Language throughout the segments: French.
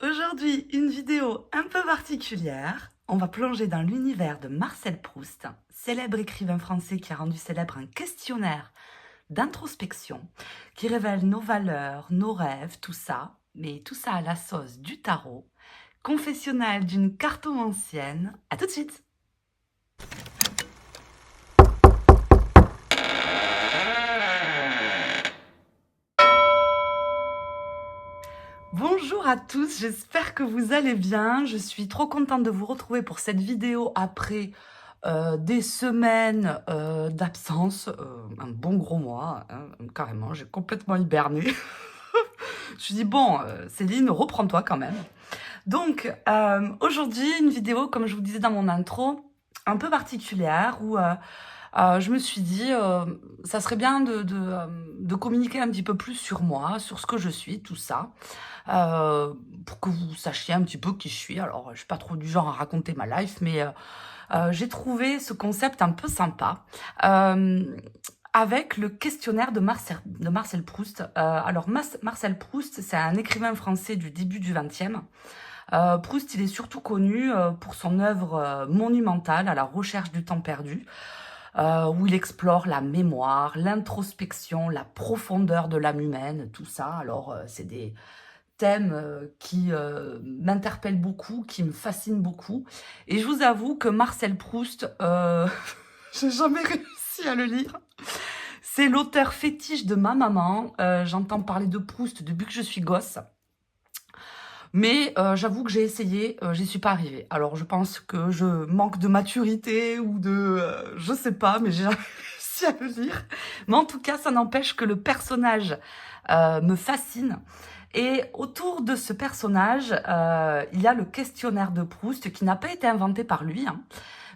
Aujourd'hui, une vidéo un peu particulière. On va plonger dans l'univers de Marcel Proust, célèbre écrivain français qui a rendu célèbre un questionnaire d'introspection qui révèle nos valeurs, nos rêves, tout ça, mais tout ça à la sauce du tarot, confessionnal d'une cartomancienne. À tout de suite! Bonjour à tous, j'espère que vous allez bien. Je suis trop contente de vous retrouver pour cette vidéo après des semaines d'absence, un bon gros mois, hein, carrément, j'ai complètement hiberné. Je me suis dit, bon, Céline, reprends-toi quand même. Donc, aujourd'hui, une vidéo, comme je vous disais dans mon intro, un peu particulière, où je me suis dit, ça serait bien de communiquer un petit peu plus sur moi, sur ce que je suis, tout ça, pour que vous sachiez un petit peu qui je suis. Alors, je suis pas trop du genre à raconter ma life, mais j'ai trouvé ce concept un peu sympa. Avec le questionnaire de Marcel Proust. Alors, Marcel Proust, c'est un écrivain français du début du XXe. Proust, il est surtout connu pour son œuvre monumentale, À la recherche du temps perdu, où il explore la mémoire, l'introspection, la profondeur de l'âme humaine, tout ça. Alors, c'est des thèmes qui m'interpellent beaucoup, qui me fascinent beaucoup. Et je vous avoue que Marcel Proust, j'ai jamais réussi à le lire. C'est l'auteur fétiche de ma maman. J'entends parler de Proust depuis que je suis gosse. Mais j'avoue que j'ai essayé, j'y suis pas arrivée. Alors je pense que je manque de maturité ou de... je sais pas, mais j'ai jamais réussi à le lire. Mais en tout cas, ça n'empêche que le personnage me fascine. Et autour de ce personnage, il y a le questionnaire de Proust qui n'a pas été inventé par lui, hein,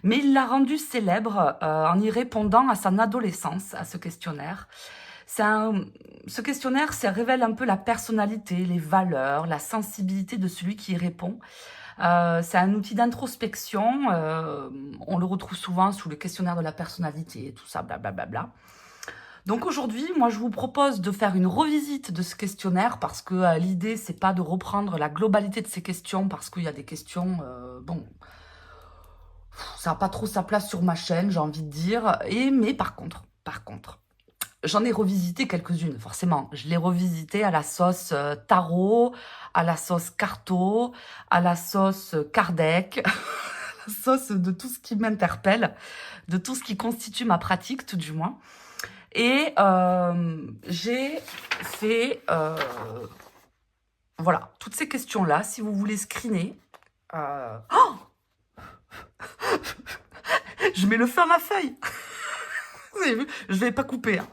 mais il l'a rendu célèbre en y répondant à son adolescence, à ce questionnaire. Ce questionnaire, ça révèle un peu la personnalité, les valeurs, la sensibilité de celui qui y répond. C'est un outil d'introspection. On le retrouve souvent sous le questionnaire de la personnalité, tout ça, blablabla. Donc aujourd'hui, moi, je vous propose de faire une revisite de ce questionnaire parce que l'idée, c'est pas de reprendre la globalité de ces questions parce qu'il y a des questions, bon, ça n'a pas trop sa place sur ma chaîne, j'ai envie de dire. Mais par contre, j'en ai revisité quelques-unes, forcément. Je l'ai revisité à la sauce tarot, à la sauce carto, à la sauce Kardec, à la sauce de tout ce qui m'interpelle, de tout ce qui constitue ma pratique, tout du moins. Et j'ai fait, voilà, toutes ces questions-là, si vous voulez screener. Oh, je mets le feu à ma feuille. Vous avez vu, je ne vais pas couper. Hein.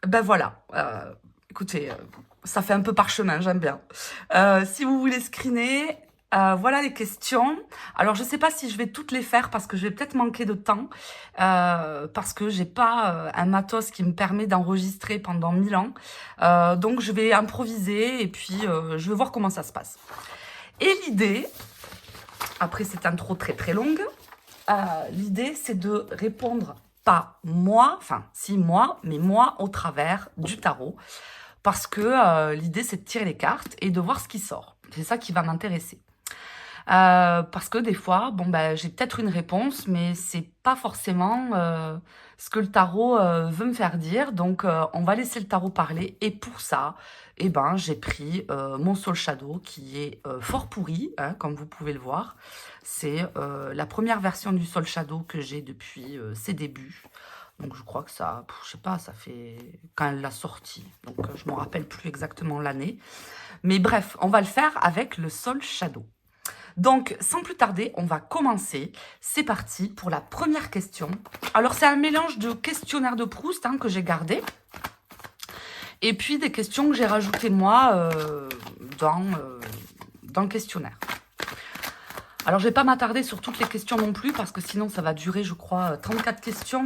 Ben voilà, écoutez, ça fait un peu parchemin, j'aime bien. Si vous voulez screener, voilà les questions. Alors, je ne sais pas si je vais toutes les faire parce que je vais peut-être manquer de temps, parce que j'ai pas un matos qui me permet d'enregistrer pendant 1000 ans. Donc, je vais improviser et puis je vais voir comment ça se passe. Et l'idée, après cette intro très très longue, l'idée c'est de répondre pas moi, enfin si moi, mais moi au travers du tarot. Parce que l'idée c'est de tirer les cartes et de voir ce qui sort. C'est ça qui va m'intéresser. Parce que des fois, bon ben j'ai peut-être une réponse, mais c'est pas forcément ce que le tarot veut me faire dire. Donc on va laisser le tarot parler. Et pour ça, eh ben j'ai pris mon Soul Shadow qui est fort pourri, hein, comme vous pouvez le voir. C'est la première version du Soul Shadow que j'ai depuis ses débuts. Donc je crois que ça, je sais pas, ça fait quand elle l'a sorti. Donc je m'en rappelle plus exactement l'année. Mais bref, on va le faire avec le Soul Shadow. Donc, sans plus tarder, on va commencer. C'est parti pour la première question. Alors, c'est un mélange de questionnaire de Proust hein, que j'ai gardé. Et puis, des questions que j'ai rajoutées, moi, dans le questionnaire. Alors, je ne vais pas m'attarder sur toutes les questions non plus, parce que sinon, ça va durer, je crois, 34 questions.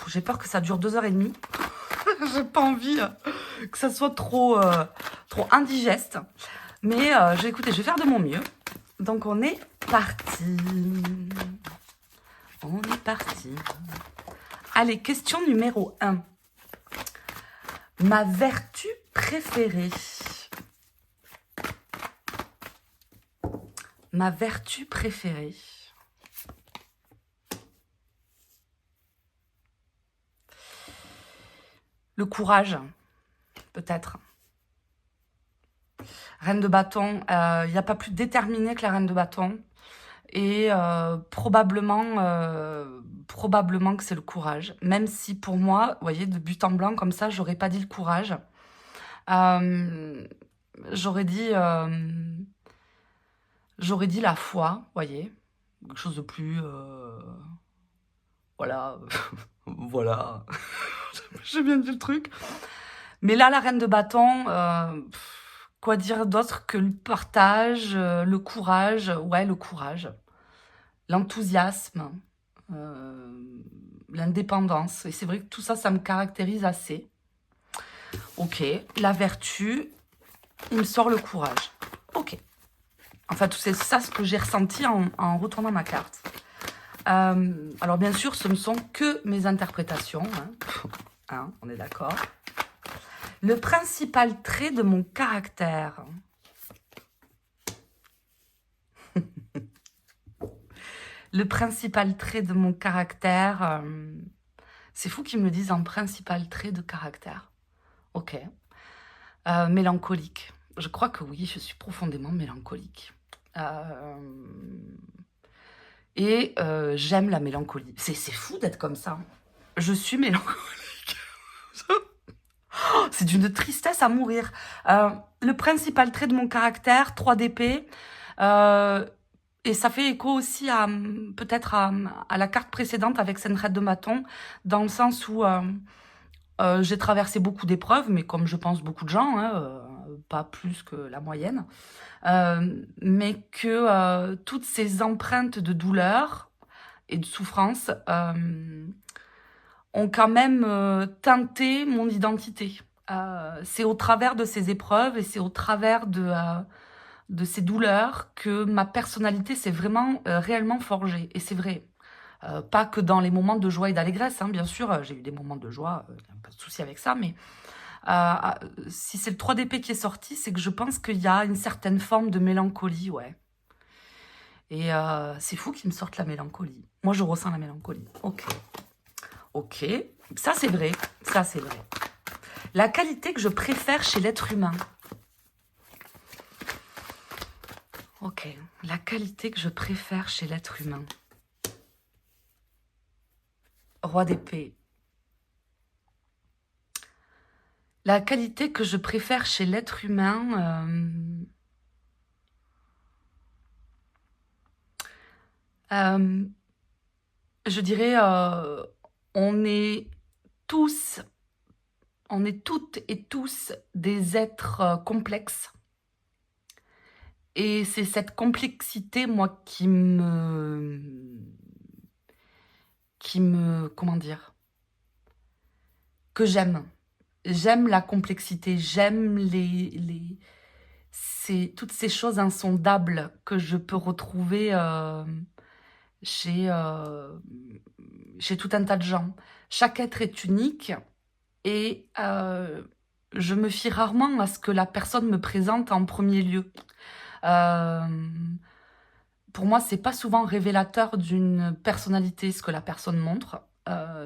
J'ai peur que ça dure 2h30. J'ai pas envie que ça soit trop indigeste. Mais, écoutez, je vais faire de mon mieux. Donc, on est parti. On est parti. Allez, question numéro 1. Ma vertu préférée. Ma vertu préférée. Le courage, peut-être. Reine de bâton, il n'y a pas plus déterminé que la reine de bâton. Et probablement que c'est le courage. Même si pour moi, vous voyez, de but en blanc, comme ça, j'aurais pas dit le courage. J'aurais dit la foi, vous voyez. Quelque chose de plus... voilà. Voilà. J'ai bien dit le truc. Mais là, la reine de bâton, quoi dire d'autre que le partage, le courage. Ouais, le courage. L'enthousiasme, l'indépendance. Et c'est vrai que tout ça, ça me caractérise assez. Ok, la vertu, il me sort le courage. Ok. Enfin, tout c'est ça ce que j'ai ressenti en retournant ma carte. Alors bien sûr, ce ne sont que mes interprétations. Hein, on est d'accord. Le principal trait de mon caractère. Le principal trait de mon caractère, c'est fou qu'ils me le disent en principal trait de caractère. Ok. Mélancolique. Je crois que oui, je suis profondément mélancolique. Et j'aime la mélancolie. C'est fou d'être comme ça. Je suis mélancolique. C'est d'une tristesse à mourir. Le principal trait de mon caractère, 3 d'épée. Et ça fait écho aussi peut-être à la carte précédente avec cette reine de bâton, dans le sens où j'ai traversé beaucoup d'épreuves, mais comme je pense beaucoup de gens, hein, pas plus que la moyenne, mais que toutes ces empreintes de douleur et de souffrance ont quand même teinté mon identité. C'est au travers de ces épreuves et c'est au travers de ces douleurs que ma personnalité s'est vraiment réellement forgée. Et c'est vrai. Pas que dans les moments de joie et d'allégresse, hein, bien sûr, j'ai eu des moments de joie, pas de souci avec ça, mais si c'est le 3 d'épée qui est sorti, c'est que je pense qu'il y a une certaine forme de mélancolie, ouais. Et c'est fou qu'il me sorte la mélancolie. Moi, je ressens la mélancolie. Ok. Ok. Ça, c'est vrai. Ça, c'est vrai. La qualité que je préfère chez l'être humain. Ok. La qualité que je préfère chez l'être humain. Roi d'épée. La qualité que je préfère chez l'être humain, je dirais, on est toutes et tous des êtres complexes. Et c'est cette complexité, moi, comment dire, que j'aime. J'aime la complexité, j'aime toutes ces choses insondables que je peux retrouver chez tout un tas de gens. Chaque être est unique et je me fie rarement à ce que la personne me présente en premier lieu. Pour moi, c'est pas souvent révélateur d'une personnalité ce que la personne montre.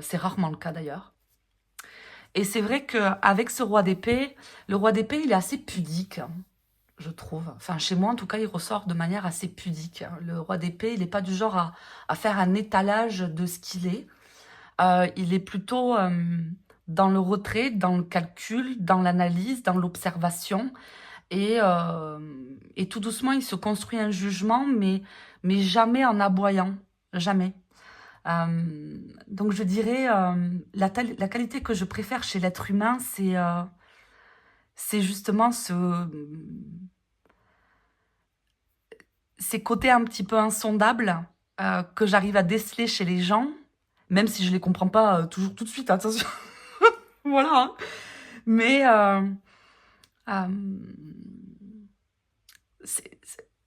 C'est rarement le cas d'ailleurs. Et c'est vrai qu'avec ce roi d'épée, le roi d'épée, il est assez pudique, je trouve. Enfin, chez moi, en tout cas, il ressort de manière assez pudique. Le roi d'épée, il n'est pas du genre à faire un étalage de ce qu'il est. Il est plutôt dans le retrait, dans le calcul, dans l'analyse, dans l'observation. Et tout doucement, il se construit un jugement, mais jamais en aboyant. Jamais. Donc je dirais, la qualité que je préfère chez l'être humain, c'est justement ces côtés un petit peu insondables que j'arrive à déceler chez les gens, même si je les comprends pas toujours tout de suite, attention. Voilà. Hein. Mais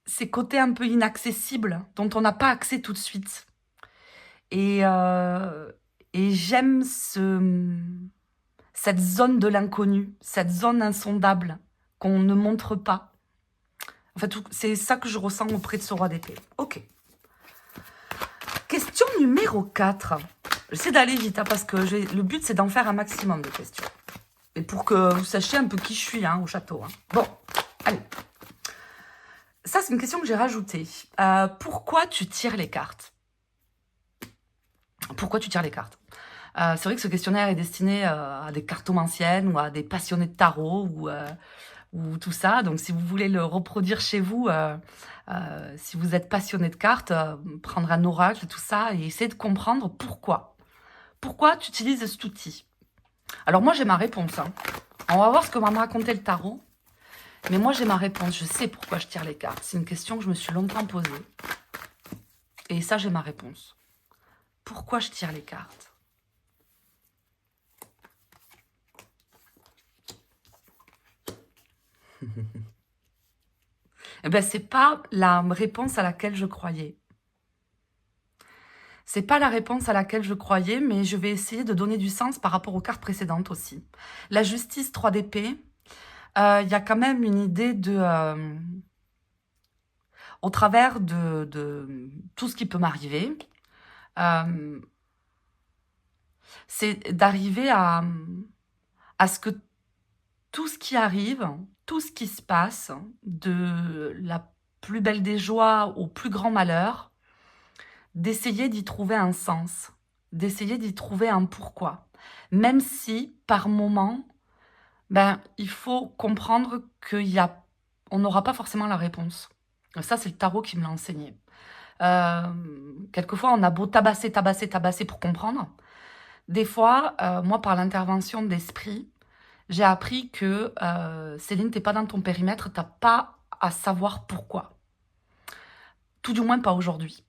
ces côtés un peu inaccessibles, dont on n'a pas accès tout de suite. Et j'aime cette zone de l'inconnu, cette zone insondable qu'on ne montre pas. Enfin, c'est ça que je ressens auprès de ce roi d'épée. Ok. Question numéro 4. J'essaie d'aller vite, hein, parce que le but, c'est d'en faire un maximum de questions. Et pour que vous sachiez un peu qui je suis au château. Bon, allez. Ça, c'est une question que j'ai rajoutée. Pourquoi tu tires les cartes? Pourquoi tu tires les cartes? C'est vrai que ce questionnaire est destiné à des cartomanciennes ou à des passionnés de tarot ou tout ça. Donc, si vous voulez le reproduire chez vous, si vous êtes passionné de cartes, prendre un oracle, tout ça, et essayer de comprendre pourquoi. Pourquoi tu utilises cet outil? Alors, moi, j'ai ma réponse. On va voir ce que va me raconter le tarot. Mais moi, j'ai ma réponse. Je sais pourquoi je tire les cartes. C'est une question que je me suis longtemps posée. Et ça, j'ai ma réponse. Pourquoi je tire les cartes? Eh bien, c'est pas la réponse à laquelle je croyais. C'est pas la réponse à laquelle je croyais, mais je vais essayer de donner du sens par rapport aux cartes précédentes aussi. La justice 3 d'épée, il y a quand même une idée de... au travers de tout ce qui peut m'arriver, c'est d'arriver à ce que tout ce qui arrive, tout ce qui se passe, de la plus belle des joies au plus grand malheur, d'essayer d'y trouver un sens, d'essayer d'y trouver un pourquoi. Même si, par moment, il faut comprendre on n'aura pas forcément la réponse. Ça, c'est le tarot qui me l'a enseigné. Quelquefois, on a beau tabasser, tabasser, tabasser pour comprendre. Des fois, moi, par l'intervention d'esprit, j'ai appris que Céline, t'es pas dans ton périmètre, t'as pas à savoir pourquoi. Tout du moins pas aujourd'hui.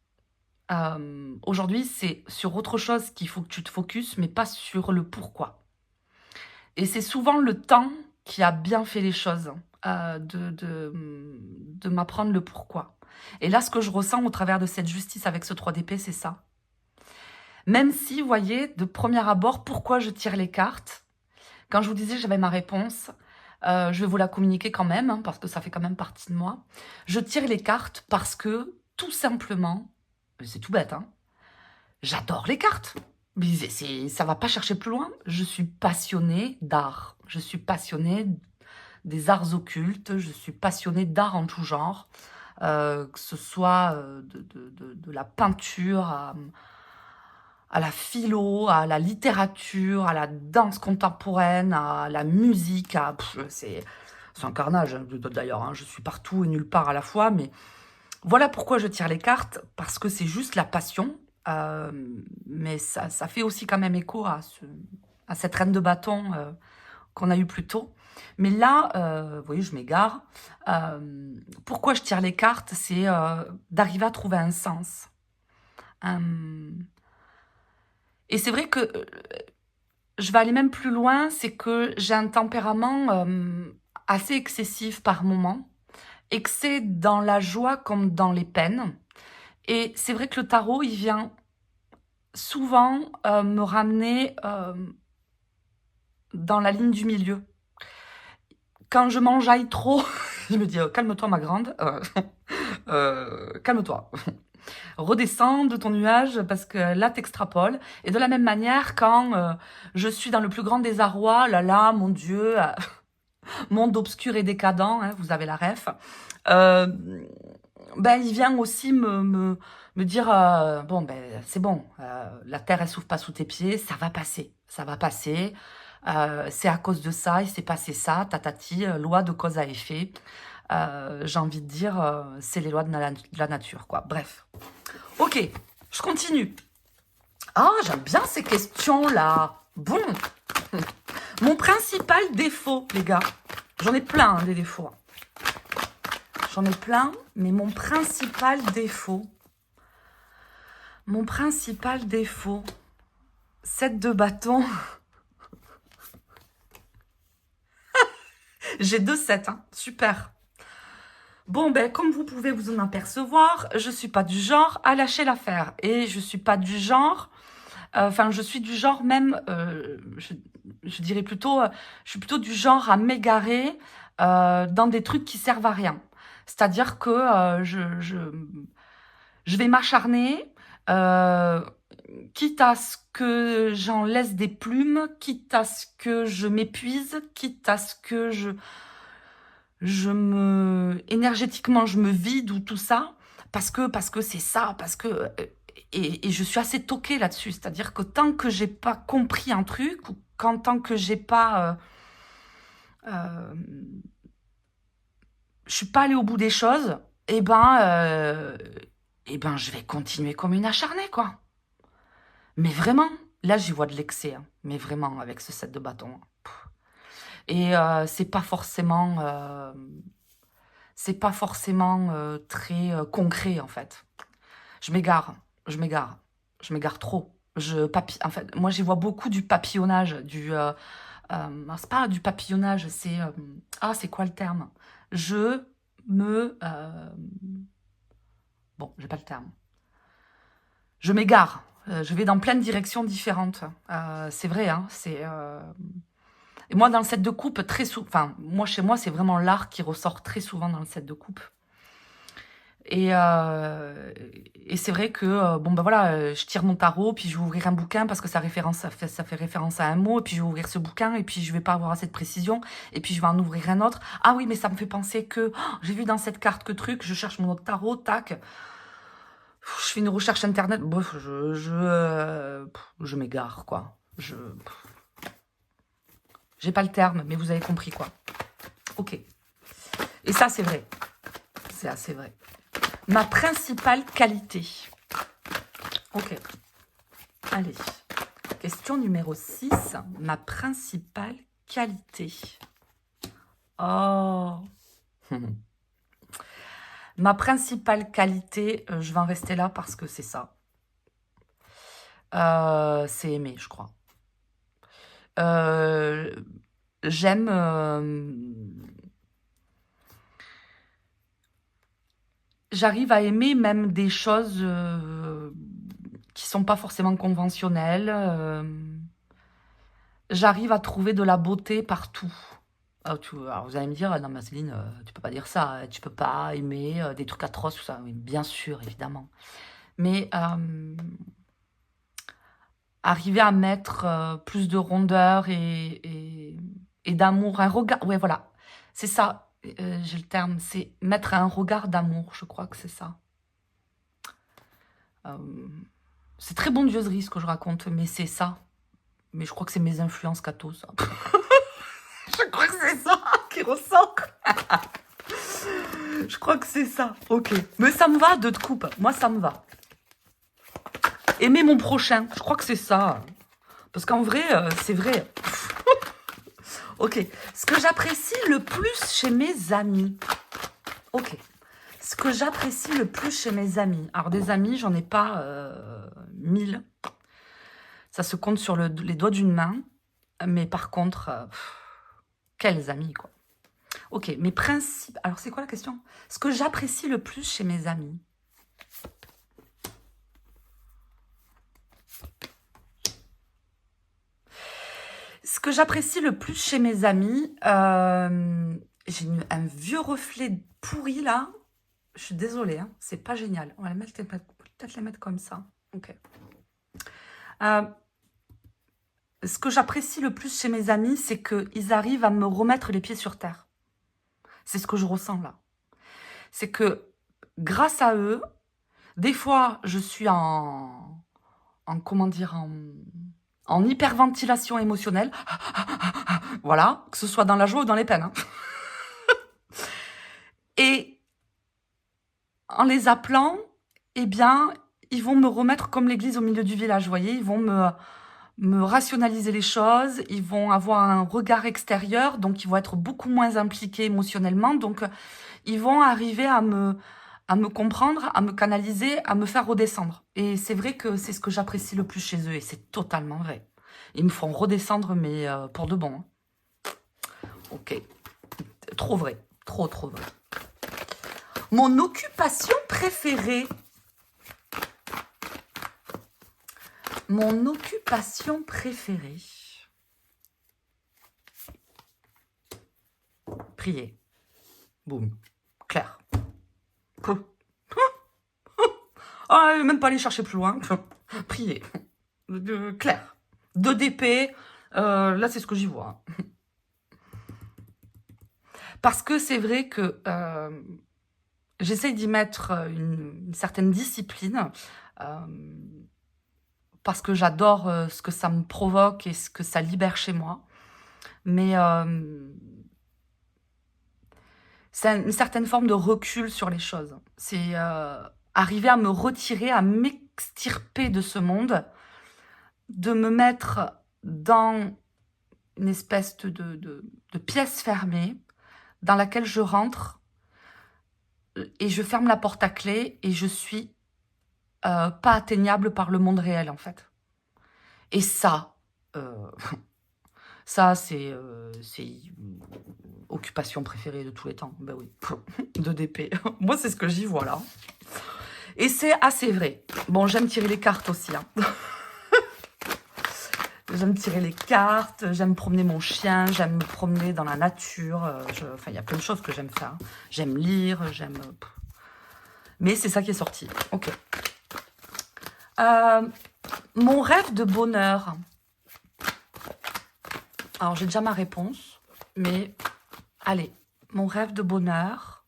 Aujourd'hui, c'est sur autre chose qu'il faut que tu te focuses, mais pas sur le pourquoi. Et c'est souvent le temps qui a bien fait les choses, de m'apprendre le pourquoi. Et là, ce que je ressens au travers de cette justice avec ce 3 d'épée, c'est ça. Même si, vous voyez, de premier abord, pourquoi je tire les cartes? Quand je vous disais que j'avais ma réponse, je vais vous la communiquer quand même, parce que ça fait quand même partie de moi. Je tire les cartes parce que, tout simplement, c'est tout bête, j'adore les cartes. Mais ça va pas chercher plus loin. Je suis passionnée d'art. Je suis passionnée des arts occultes. Je suis passionnée d'art en tout genre. Que ce soit de la peinture à la philo, à la littérature, à la danse contemporaine, à la musique. C'est un carnage, d'ailleurs. Je suis partout et nulle part à la fois. Mais voilà pourquoi je tire les cartes. Parce que c'est juste la passion. Mais ça fait aussi quand même écho à cette reine de bâton qu'on a eu plus tôt. Mais là, vous voyez, je m'égare. Pourquoi je tire les cartes? C'est d'arriver à trouver un sens. Et c'est vrai que je vais aller même plus loin, c'est que j'ai un tempérament assez excessif par moment, et que c'est dans la joie comme dans les peines. Et c'est vrai que le tarot, il vient souvent me ramener dans la ligne du milieu. Quand je m'enjaille trop, je me dis calme-toi ma grande, calme-toi. Redescends de ton nuage parce que là t'extrapoles. Et de la même manière, quand je suis dans le plus grand désarroi, là, mon Dieu, monde obscur et décadent, vous avez la ref, il vient aussi me dire bon, c'est bon, la terre elle s'ouvre pas sous tes pieds, ça va passer, c'est à cause de ça, il s'est passé ça, tatati, loi de cause à effet. J'ai envie de dire, c'est les lois de la nature, quoi. Bref. Ok, je continue. Ah, j'aime bien ces questions-là. Bon. Mon principal défaut, les gars. J'en ai plein, des défauts. J'en ai plein, mais mon principal défaut. 7 de bâton. J'ai 2 7, super. Bon, comme vous pouvez vous en apercevoir, je suis pas du genre à lâcher l'affaire. Et je suis pas du genre... je suis du genre même... je dirais plutôt... je suis plutôt du genre à m'égarer dans des trucs qui servent à rien. C'est-à-dire que je vais m'acharner, quitte à ce que j'en laisse des plumes, quitte à ce que je m'épuise, quitte à ce que énergétiquement, je me vide ou tout ça, parce que c'est ça, parce que, et je suis assez toquée là-dessus. C'est-à-dire que tant que j'ai pas compris un truc, ou tant que j'ai pas, euh, je suis pas allée au bout des choses, eh ben, je vais continuer comme une acharnée, quoi. Mais vraiment, là, j'y vois de l'excès, hein. Mais vraiment, avec ce set de bâtons. Et c'est pas forcément très concret, en fait. Je m'égare, je m'égare, je m'égare trop. En fait, moi, j'y vois beaucoup du papillonnage, c'est pas du papillonnage, c'est... c'est quoi le terme? Je bon, j'ai pas le terme. Je m'égare. Je vais dans plein de directions différentes. C'est vrai, hein, Et moi, dans le set de coupe, très souvent... Enfin, moi, chez moi, c'est vraiment l'art qui ressort très souvent dans le set de coupe. Et, c'est vrai que, bon, ben voilà, je tire mon tarot, puis je vais ouvrir un bouquin parce que ça fait référence à un mot, et puis je vais ouvrir ce bouquin, et puis je vais pas avoir assez de précision, et puis je vais en ouvrir un autre. Ah oui, mais ça me fait penser que, j'ai vu dans cette carte que truc, je cherche mon autre tarot, tac, je fais une recherche internet, bref, je m'égare, quoi. J'ai pas le terme, mais vous avez compris, quoi. Ok. Et ça, c'est vrai. C'est assez vrai. Ma principale qualité. Ok. Allez. Question numéro 6. Ma principale qualité. Oh. Ma principale qualité, je vais en rester là parce que c'est ça. C'est aimer, je crois. J'aime... j'arrive à aimer même des choses qui sont pas forcément conventionnelles. J'arrive à trouver de la beauté partout. Alors vous allez me dire, non, mais Céline, tu peux pas dire ça, tu peux pas aimer des trucs atroces, tout ça. Oui, bien sûr, évidemment. Mais arriver à mettre plus de rondeur et d'amour, un regard. Ouais, voilà, c'est ça, j'ai le terme, c'est mettre un regard d'amour, je crois que c'est ça. C'est très bondieuse ce que je raconte, mais c'est ça. Mais je crois que c'est mes influences catho, ça. Je crois que c'est ça qui ressort. Je crois que c'est ça. Ok. Mais ça me va, de te coupe. Moi, ça me va. Aimer mon prochain. Je crois que c'est ça. Parce qu'en vrai, c'est vrai. Ok. Ce que j'apprécie le plus chez mes amis. Ok. Ce que j'apprécie le plus chez mes amis. Alors, des amis, j'en ai pas 1000. Ça se compte sur les doigts d'une main. Mais par contre, quels amis, quoi. Ok, mes principes... Alors, c'est quoi la question? Ce que j'apprécie le plus chez mes amis. Ce que j'apprécie le plus chez mes amis... j'ai un vieux reflet pourri, là. Je suis désolée, hein, c'est pas génial. On va peut-être les mettre comme ça. Ok. Ce que j'apprécie le plus chez mes amis, c'est qu'ils arrivent à me remettre les pieds sur terre. C'est ce que je ressens là. C'est que grâce à eux, des fois, je suis comment dire, en hyperventilation émotionnelle. Voilà, que ce soit dans la joie ou dans les peines. Hein. Et en les appelant, eh bien, ils vont me remettre comme l'église au milieu du village, vous voyez. Ils vont me rationaliser les choses, ils vont avoir un regard extérieur, donc ils vont être beaucoup moins impliqués émotionnellement. Donc, ils vont arriver à me comprendre, à me canaliser, à me faire redescendre. Et c'est vrai que c'est ce que j'apprécie le plus chez eux, et c'est totalement vrai. Ils me font redescendre, mais pour de bon. Hein. Ok. Trop vrai. Trop vrai. Mon occupation préférée. Mon occupation préférée. Prier. Boum. Claire. Ah, même pas aller chercher plus loin. Priez. Clair. 2 d'épée. Là, c'est ce que j'y vois. Parce que c'est vrai que j'essaye d'y mettre une certaine discipline. Parce que j'adore ce que ça me provoque et ce que ça libère chez moi. Mais c'est une certaine forme de recul sur les choses. C'est arriver à me retirer, à m'extirper de ce monde, de me mettre dans une espèce de pièce fermée dans laquelle je rentre et je ferme la porte à clé et je suis pas atteignable par le monde réel, en fait. Et ça, ça c'est occupation préférée de tous les temps. Ben oui, 2 d'épée. Moi, c'est ce que j'y vois, là. Et c'est assez vrai. Bon, j'aime tirer les cartes aussi, hein. J'aime tirer les cartes, j'aime promener mon chien, j'aime me promener dans la nature. Enfin, il y a plein de choses que j'aime faire. J'aime lire, j'aime... Mais c'est ça qui est sorti. Ok. Mon rêve de bonheur. Alors, j'ai déjà ma réponse. Mais, allez. Mon rêve de bonheur,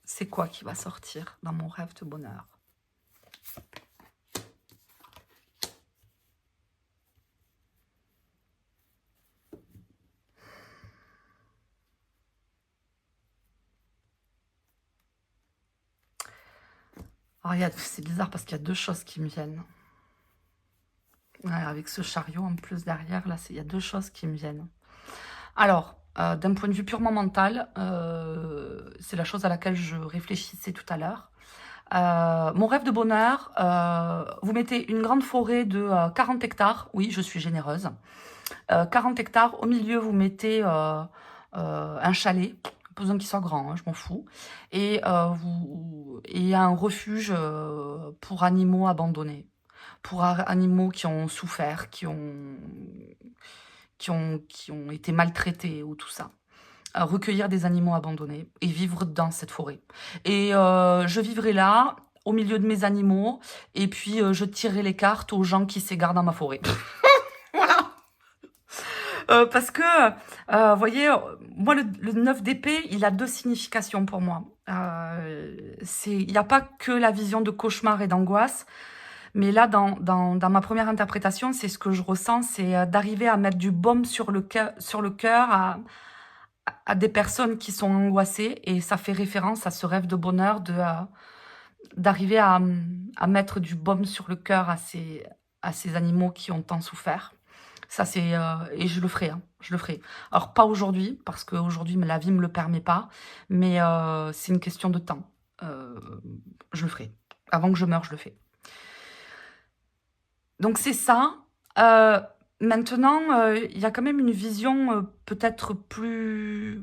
c'est quoi qui va sortir dans mon rêve de bonheur? C'est bizarre parce qu'il y a 2 choses qui me viennent. Ouais, avec ce chariot en plus derrière, là, il y a 2 choses qui me viennent. Alors, d'un point de vue purement mental, c'est la chose à laquelle je réfléchissais tout à l'heure. Mon rêve de bonheur, vous mettez une grande forêt de 40 hectares. Oui, je suis généreuse. 40 hectares, au milieu, vous mettez un chalet. Pas besoin qu'il soit grand, hein, je m'en fous. Et il y a un refuge pour animaux abandonnés. Pour animaux qui ont souffert, qui ont été maltraités ou tout ça. Recueillir des animaux abandonnés et vivre dans cette forêt. Et je vivrai là, au milieu de mes animaux, et puis je tirerai les cartes aux gens qui s'égarent dans ma forêt. Voilà. Parce que, vous voyez, moi, le 9 d'épée, il a 2 significations pour moi. Il n'y a pas que la vision de cauchemar et d'angoisse, mais là, dans ma première interprétation, c'est ce que je ressens, c'est d'arriver à mettre du baume sur le cœur à des personnes qui sont angoissées, et ça fait référence à ce rêve de bonheur d'arriver à mettre du baume sur le cœur à ces animaux qui ont tant souffert. Ça, c'est... et je le ferai, hein, je le ferai. Alors, pas aujourd'hui, parce qu'aujourd'hui, la vie ne me le permet pas, mais c'est une question de temps. Je le ferai. Avant que je meure, je le fais. Donc, c'est ça. Maintenant, il y a quand même une vision peut-être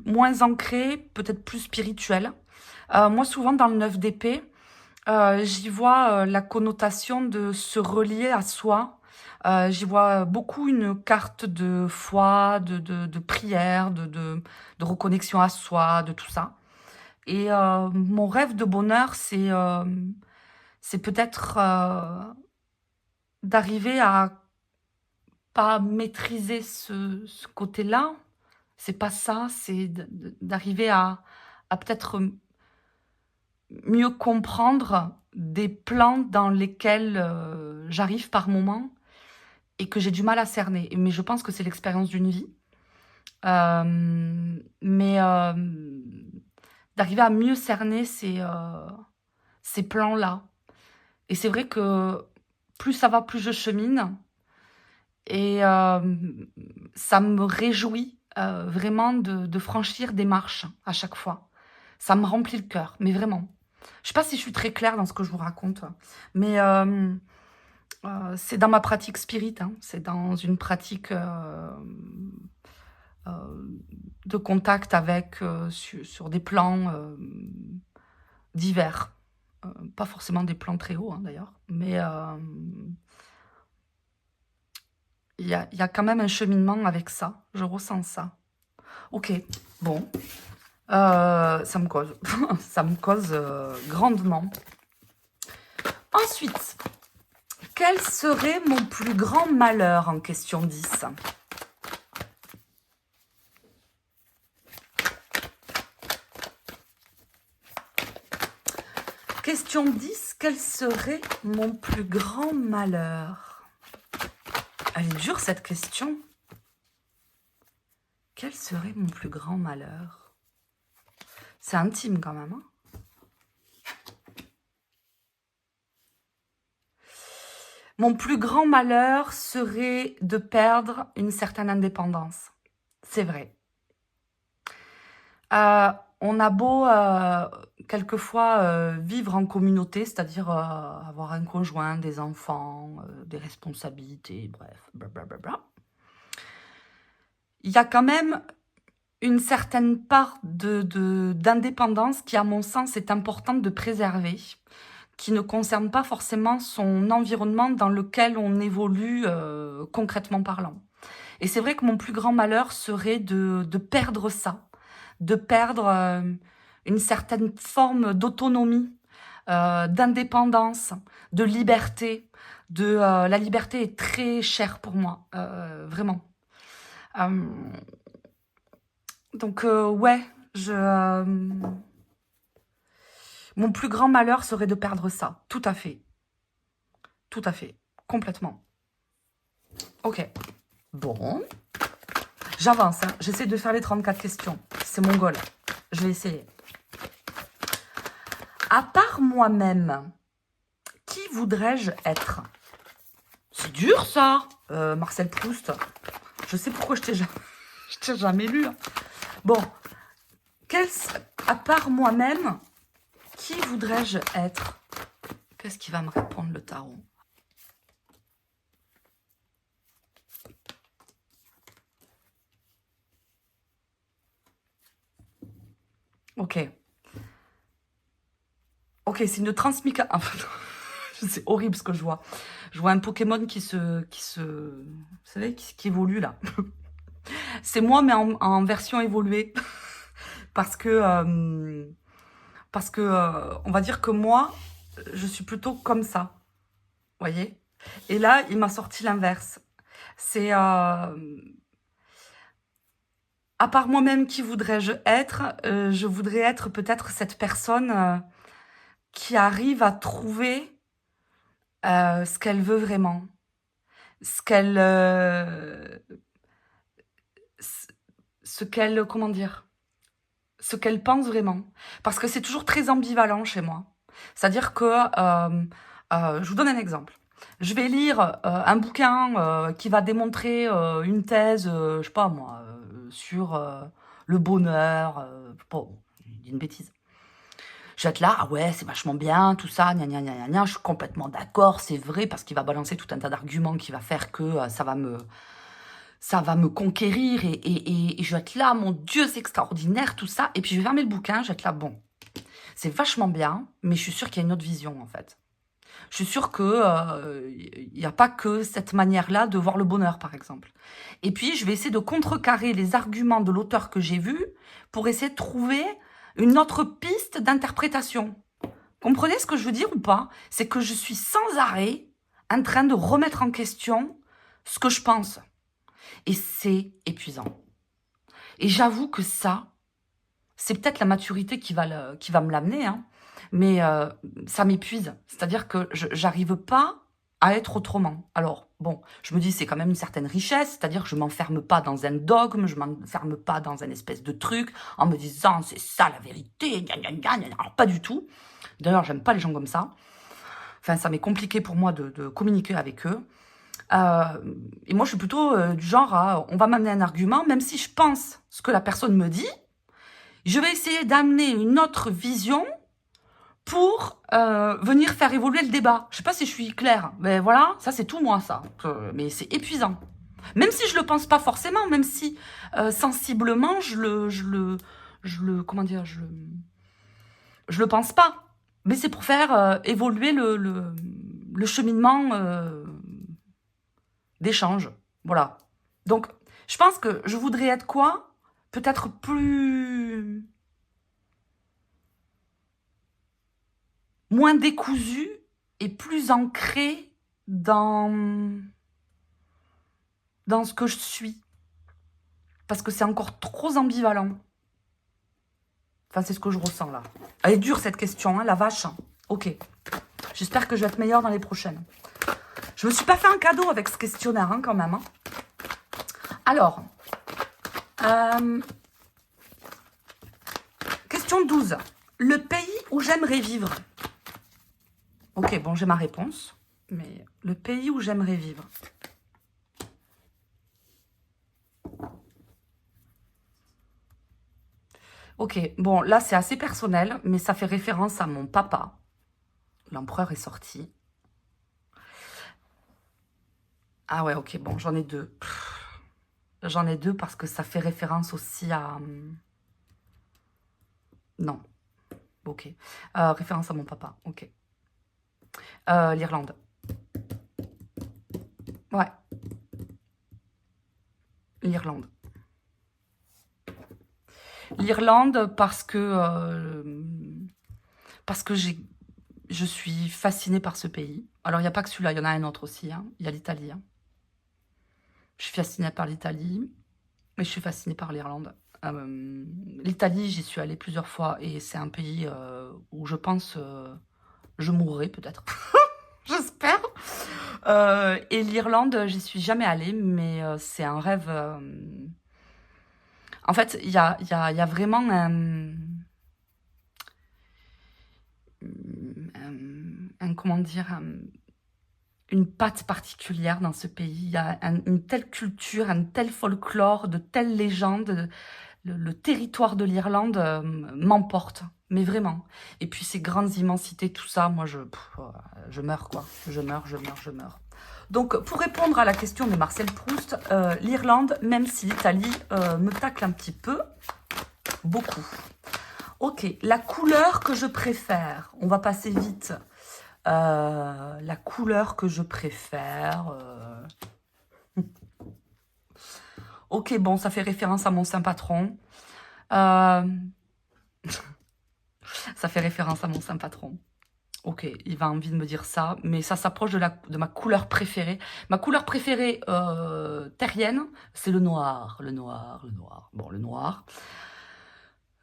moins ancrée, peut-être plus spirituelle. Moi, souvent, dans le 9 d'épée, j'y vois la connotation de se relier à soi. J'y vois beaucoup une carte de foi, de prière, de reconnexion à soi, de tout ça. Et mon rêve de bonheur, c'est peut-être d'arriver à pas maîtriser ce côté-là. C'est pas ça, c'est d'arriver à peut-être mieux comprendre des plans dans lesquels j'arrive par moment et que j'ai du mal à cerner. Mais je pense que c'est l'expérience d'une vie. Mais d'arriver à mieux cerner ces plans-là. Et c'est vrai que plus ça va, plus je chemine. Et ça me réjouit vraiment de franchir des marches à chaque fois. Ça me remplit le cœur, mais vraiment. Je ne sais pas si je suis très claire dans ce que je vous raconte, mais c'est dans ma pratique spirit, hein, c'est dans une pratique de contact avec, sur des plans divers. Pas forcément des plans très hauts, hein, d'ailleurs, mais il y a quand même un cheminement avec ça. Je ressens ça. Ok, bon. Ça me cause. Ça me cause grandement. Ensuite, quel serait mon plus grand malheur en question 10? Question 10, quel serait mon plus grand malheur? Elle est dure cette question. Quel serait mon plus grand malheur? C'est intime quand même. Hein, mon plus grand malheur serait de perdre une certaine indépendance. C'est vrai. On a beau quelquefois vivre en communauté, c'est-à-dire avoir un conjoint, des enfants, des responsabilités, bref, blablabla. Il y a quand même une certaine part d'indépendance qui, à mon sens, est importante de préserver, qui ne concerne pas forcément son environnement dans lequel on évolue concrètement parlant. Et c'est vrai que mon plus grand malheur serait de perdre ça, de perdre une certaine forme d'autonomie, d'indépendance, de liberté. La liberté est très chère pour moi, vraiment. Donc, ouais, mon plus grand malheur serait de perdre ça. Tout à fait. Tout à fait. Complètement. Ok. Bon. J'avance. Hein. J'essaie de faire les 34 questions. C'est mon goal. Je vais essayer. À part moi-même, qui voudrais-je être? C'est dur, ça, Marcel Proust. Je sais pourquoi je t'ai jamais lu. Hein. Bon. À part moi-même, qui voudrais-je être? Qu'est-ce qui va me répondre le tarot? Ok. Ok, c'est une transmission. C'est horrible ce que je vois. Je vois un Pokémon qui vous savez, qui évolue là. C'est moi, mais en version évoluée. Parce que, on va dire que moi, je suis plutôt comme ça. Vous voyez? Et là, il m'a sorti l'inverse. C'est, à part moi-même, qui voudrais-je être? Je voudrais être peut-être cette personne qui arrive à trouver ce qu'elle veut vraiment. Ce qu'elle, comment dire? Ce qu'elle pense vraiment. Parce que c'est toujours très ambivalent chez moi. C'est-à-dire que, je vous donne un exemple. Je vais lire un bouquin qui va démontrer une thèse, je sais pas moi, sur le bonheur. Bon, je dis une bêtise. Je vais être là, ah ouais, c'est vachement bien, tout ça, gna gna gna gna gna, je suis complètement d'accord, c'est vrai, parce qu'il va balancer tout un tas d'arguments qui va faire que ça va me conquérir et je vais être là, mon Dieu, c'est extraordinaire, tout ça. Et puis je vais fermer le bouquin, je vais être là, bon, c'est vachement bien, mais je suis sûre qu'il y a une autre vision, en fait. Je suis sûre qu'il n'y a pas que cette manière-là de voir le bonheur, par exemple. Et puis, je vais essayer de contrecarrer les arguments de l'auteur que j'ai vu pour essayer de trouver une autre piste d'interprétation. Comprenez ce que je veux dire ou pas? C'est que je suis sans arrêt en train de remettre en question ce que je pense. Et c'est épuisant. Et j'avoue que ça, c'est peut-être la maturité qui va me l'amener, hein, mais ça m'épuise. C'est-à-dire que j'arrive pas à être autrement. Alors, bon, je me dis, c'est quand même une certaine richesse, c'est-à-dire que je m'enferme pas dans un dogme, je m'enferme pas dans un espèce de truc, en me disant, c'est ça la vérité, gna, gna, gna, gna. Alors, pas du tout. D'ailleurs, j'aime pas les gens comme ça. Enfin, ça m'est compliqué pour moi de communiquer avec eux. Et moi, je suis plutôt du genre à, on va m'amener un argument, même si je pense ce que la personne me dit, je vais essayer d'amener une autre vision pour venir faire évoluer le débat. Je sais pas si je suis claire, mais voilà, ça c'est tout moi, ça. Mais c'est épuisant. Même si je le pense pas forcément, même si sensiblement comment dire, je le pense pas. Mais c'est pour faire évoluer le cheminement d'échange. Voilà. Donc, je pense que je voudrais être quoi? Peut-être moins décousu est plus ancrée dans ce que je suis. Parce que c'est encore trop ambivalent. Enfin, c'est ce que je ressens là. Elle est dure cette question, hein, la vache. Ok. J'espère que je vais être meilleure dans les prochaines. Je me suis pas fait un cadeau avec ce questionnaire, hein, quand même. Hein. Alors, question 12. Le pays où j'aimerais vivre. Ok, bon, j'ai ma réponse. Mais le pays où j'aimerais vivre. Ok, bon, là, c'est assez personnel, mais ça fait référence à mon papa. L'empereur est sorti. Ah ouais, ok, bon, j'en ai deux. J'en ai deux parce que ça fait référence aussi à... Non. Ok. Référence à mon papa. Ok. L'Irlande. Ouais. L'Irlande. L'Irlande parce que je suis fascinée par ce pays. Alors, il n'y a pas que celui-là, il y en a un autre aussi. Hein. Il y a l'Italie. Hein. Je suis fascinée par l'Italie, mais je suis fascinée par l'Irlande. L'Italie, j'y suis allée plusieurs fois et c'est un pays où je pense je mourrai peut-être. J'espère. Et l'Irlande, j'y suis jamais allée, mais c'est un rêve. En fait, il y a vraiment comment dire, une patte particulière dans ce pays. Il y a une telle culture, un tel folklore, de telles légendes. Le territoire de l'Irlande m'emporte, mais vraiment. Et puis ces grandes immensités, tout ça, moi, je meurs, quoi. Je meurs. Donc, pour répondre à la question de Marcel Proust, l'Irlande, même si l'Italie me tacle un petit peu, beaucoup. Ok, la couleur que je préfère, on va passer vite. La couleur que je préfère... Ok, bon, ça fait référence à mon saint patron. Ça fait référence à mon saint patron. Ok, il va envie de me dire ça, mais ça s'approche de ma couleur préférée. Ma couleur préférée terrienne, c'est le noir. Bon, le noir.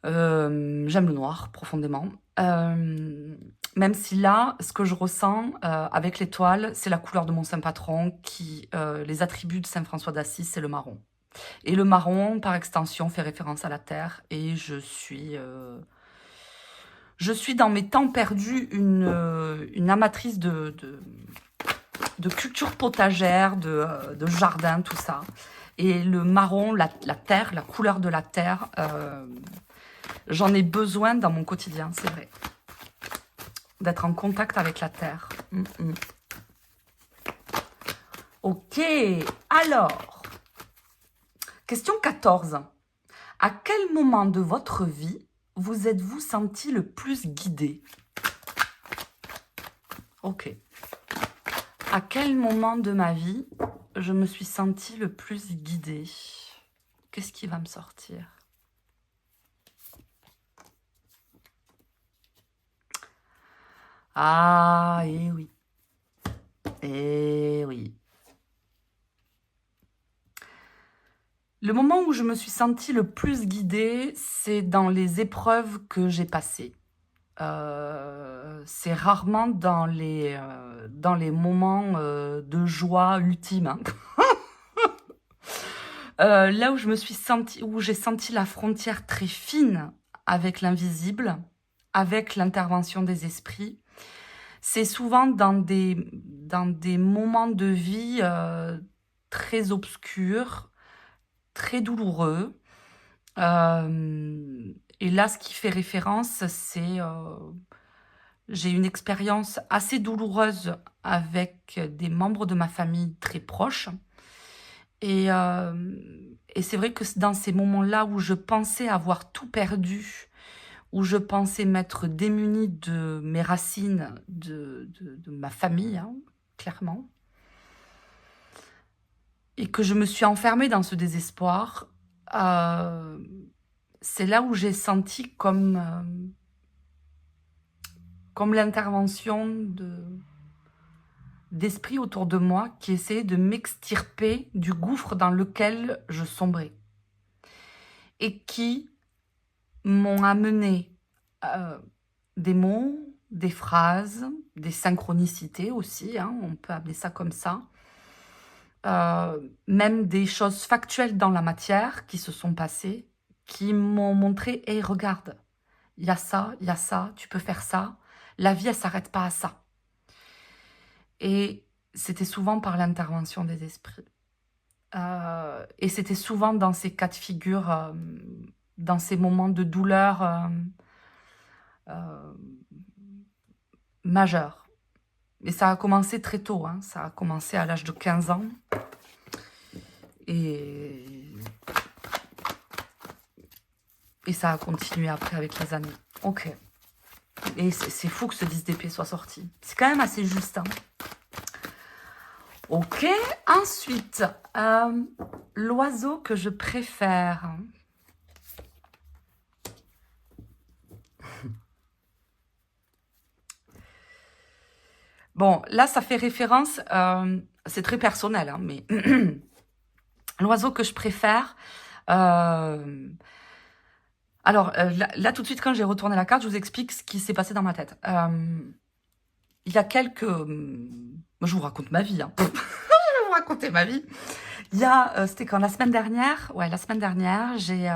J'aime le noir profondément. Même si là, ce que je ressens avec l'étoile, c'est la couleur de mon saint patron qui, les attributs de Saint François d'Assise, c'est le marron. Et le marron, par extension, fait référence à la terre. Et je suis dans mes temps perdus une amatrice de culture potagère, de jardin, tout ça. Et le marron, la terre, la couleur de la terre, j'en ai besoin dans mon quotidien, c'est vrai. D'être en contact avec la terre. Ok, alors, question 14. À quel moment de votre vie vous êtes-vous senti le plus guidé? Ok. À quel moment de ma vie je me suis sentie le plus guidée? Qu'est-ce qui va me sortir? Ah, eh oui. Eh oui. Le moment où je me suis sentie le plus guidée, c'est dans les épreuves que j'ai passées. C'est rarement dans les moments de joie ultime. Hein. Là où j'ai senti la frontière très fine avec l'invisible, avec l'intervention des esprits, c'est souvent dans des moments de vie très obscurs, très douloureux. Et là, ce qui fait référence, c'est... j'ai une expérience assez douloureuse avec des membres de ma famille très proches. Et c'est vrai que dans ces moments-là où je pensais avoir tout perdu, où je pensais m'être démunie de mes racines, de ma famille, hein, clairement, et que je me suis enfermée dans ce désespoir, c'est là où j'ai senti comme l'intervention d'esprits autour de moi qui essayaient de m'extirper du gouffre dans lequel je sombrais et qui m'ont amené des mots, des phrases, des synchronicités aussi, hein, on peut appeler ça comme ça, même des choses factuelles dans la matière qui se sont passées, qui m'ont montré, hey, regarde, il y a ça, tu peux faire ça, la vie, elle s'arrête pas à ça. Et c'était souvent par l'intervention des esprits. Et c'était souvent dans ces cas de figure, dans ces moments de douleur majeurs. Et ça a commencé très tôt, hein. Ça a commencé à l'âge de 15 ans. Et ça a continué après avec les années. Ok. Et c'est fou que ce 10 d'épée soit sorti. C'est quand même assez juste, hein. Ok. Ensuite, l'oiseau que je préfère. Bon, là, ça fait référence, c'est très personnel, hein, mais l'oiseau que je préfère... alors, là, tout de suite, quand j'ai retourné la carte, je vous explique ce qui s'est passé dans ma tête. Il y a quelques... je vous raconte ma vie, hein. Je vais vous raconter ma vie. Il y a... c'était quand la semaine dernière, ouais, la semaine dernière, j'ai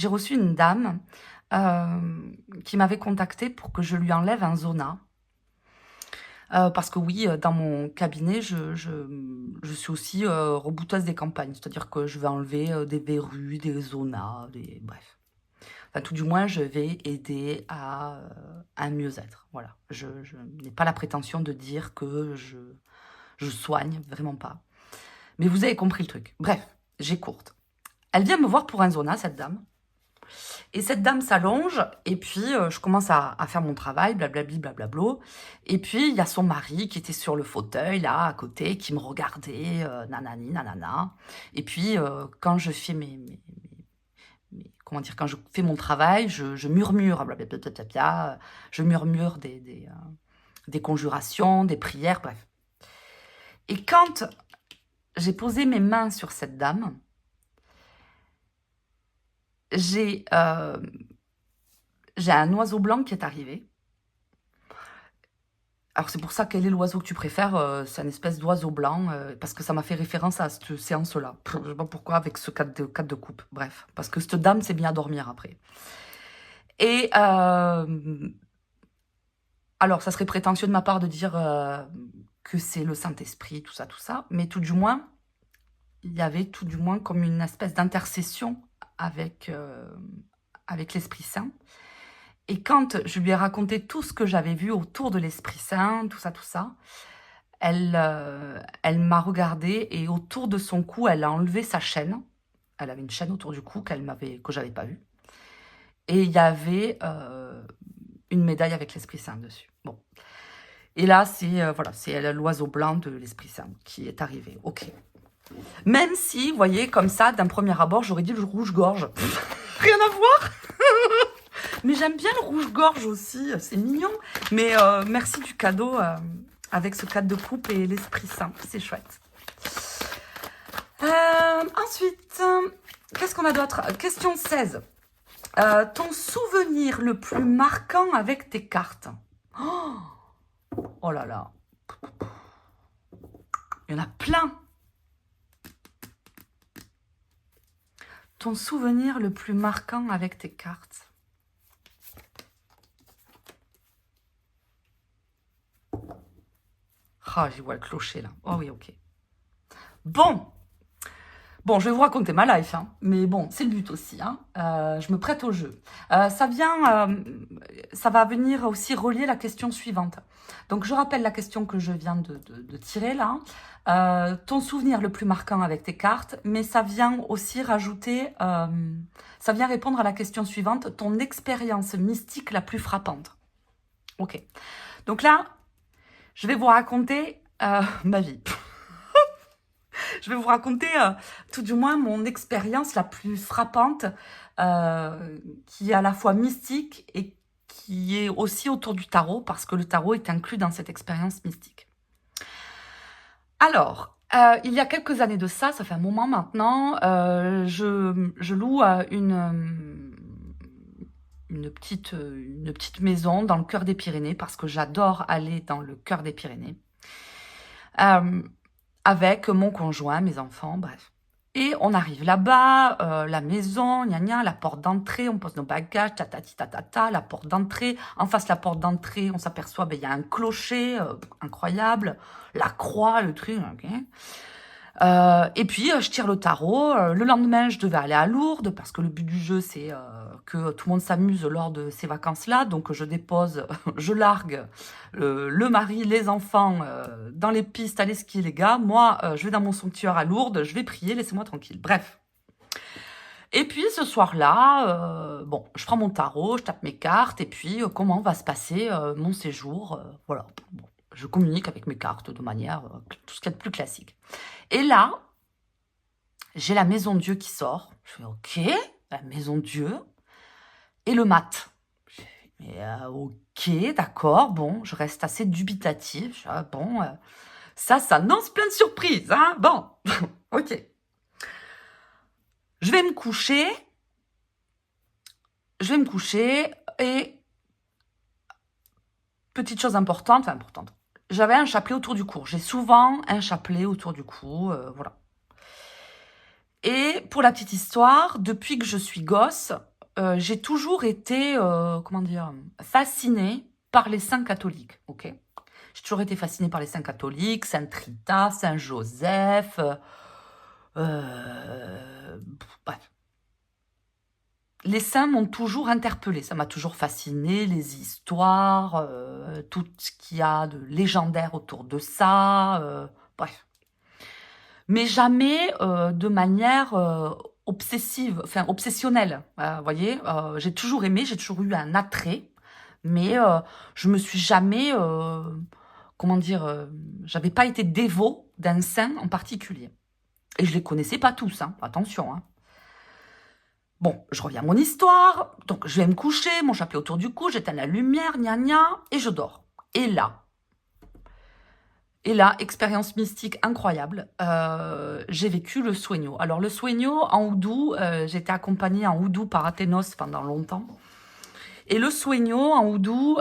reçu une dame qui m'avait contactée pour que je lui enlève un zona. Parce que oui, dans mon cabinet, je suis aussi rebouteuse des campagnes. C'est-à-dire que je vais enlever des verrues, des zonas, bref. Enfin, tout du moins, je vais aider à un mieux-être. Voilà. Je n'ai pas la prétention de dire que je soigne, vraiment pas. Mais vous avez compris le truc. Bref, j'ai courte. Elle vient me voir pour un zona, cette dame. Et cette dame s'allonge, et puis je commence à faire mon travail, blablabli, blablablo. Et puis, il y a son mari qui était sur le fauteuil, là, à côté, qui me regardait, nanani, nanana. Et puis, quand je fais comment dire, quand je fais mon travail, je murmure, blablabla, je murmure des conjurations, des prières, bref. Et quand j'ai posé mes mains sur cette dame, j'ai un oiseau blanc qui est arrivé. Alors, c'est pour ça, quel est l'oiseau que tu préfères? C'est une espèce d'oiseau blanc, parce que ça m'a fait référence à cette séance-là. Je ne sais pas pourquoi, avec ce 4 de coupe. Bref, parce que cette dame s'est bien à dormir après. Et alors, ça serait prétentieux de ma part de dire que c'est le Saint-Esprit, tout ça. Mais tout du moins, il y avait tout du moins comme une espèce d'intercession avec l'Esprit Saint. Et quand je lui ai raconté tout ce que j'avais vu autour de l'Esprit Saint, tout ça, elle m'a regardée et autour de son cou, elle a enlevé sa chaîne. Elle avait une chaîne autour du cou que j'avais pas vue. Et il y avait une médaille avec l'Esprit Saint dessus. Bon. Et là, c'est l'oiseau blanc de l'Esprit Saint qui est arrivé. Ok. Même si, vous voyez, comme ça, d'un premier abord, j'aurais dit le rouge-gorge. Rien à voir. Mais j'aime bien le rouge-gorge aussi, c'est mignon. Mais merci du cadeau avec ce 4 de coupe et l'Esprit Saint, c'est chouette. Ensuite, qu'est-ce qu'on a d'autre? Question 16. Ton souvenir le plus marquant avec tes cartes? Oh là là. Il y en a plein. Ton souvenir le plus marquant avec tes cartes? Ah, j'y vois le clocher là. Oh oui, ok. Bon, je vais vous raconter ma life, hein. Mais bon, c'est le but aussi, hein. Je me prête au jeu. Ça va venir aussi relier la question suivante. Donc, je rappelle la question que je viens de tirer là. Ton souvenir le plus marquant avec tes cartes, mais ça vient aussi rajouter, ça vient répondre à la question suivante, ton expérience mystique la plus frappante. Ok. Donc là, je vais vous raconter ma vie. Je vais vous raconter tout du moins mon expérience la plus frappante, qui est à la fois mystique et qui est aussi autour du tarot, parce que le tarot est inclus dans cette expérience mystique. Alors, il y a quelques années de ça fait un moment maintenant, je loue, une petite maison dans le cœur des Pyrénées parce que j'adore aller dans le cœur des Pyrénées, hem, avec mon conjoint, mes enfants, bref. Et on arrive là-bas, la maison, gna gna, la porte d'entrée, on pose nos bagages, tatati tatata, la porte d'entrée. En face, la porte d'entrée, on s'aperçoit, ben, il y a un clocher, incroyable, la croix, le truc, ok. Et puis, je tire le tarot. Le lendemain, je devais aller à Lourdes parce que le but du jeu, c'est que tout le monde s'amuse lors de ces vacances-là. Donc, je dépose, je largue le mari, les enfants dans les pistes, allez skier les gars. Moi, je vais dans mon sanctuaire à Lourdes, je vais prier, laissez-moi tranquille. Bref. Et puis, ce soir-là, bon, je prends mon tarot, je tape mes cartes, et puis, comment va se passer mon séjour voilà. Bon, je communique avec mes cartes de manière, tout ce qu'il y a de plus classique. Et là, j'ai la maison Dieu qui sort. Je fais OK, la maison Dieu. Et le mat. Je fais, mais OK, d'accord, bon, je reste assez dubitative. Je fais, ah, bon, ça annonce plein de surprises, hein. Bon, OK. Je vais me coucher. Et petite chose importante, enfin importante, j'avais un chapelet autour du cou. J'ai souvent un chapelet autour du cou, voilà. Et pour la petite histoire, depuis que je suis gosse, j'ai toujours été, comment dire, fascinée par les saints catholiques, ok? J'ai toujours été fascinée par les saints catholiques, Sainte Rita, Saint Joseph, bref. Les saints m'ont toujours interpellée, ça m'a toujours fascinée, les histoires, tout ce qu'il y a de légendaire autour de ça, bref. Mais jamais de manière obsessive, enfin obsessionnelle. Vous voyez, j'ai toujours aimé, j'ai toujours eu un attrait, mais je me suis jamais, comment dire, j'avais pas été dévot d'un saint en particulier. Et je les connaissais pas tous, hein, attention. Hein. Bon, je reviens à mon histoire. Donc, je vais me coucher, mon chapelet autour du cou, j'éteins la lumière, gna gna, et je dors. Et là, expérience mystique incroyable, j'ai vécu le sueño. Alors le sueño en oudou, j'étais accompagnée en oudou par Athénos pendant longtemps. Et le sueño en oudou,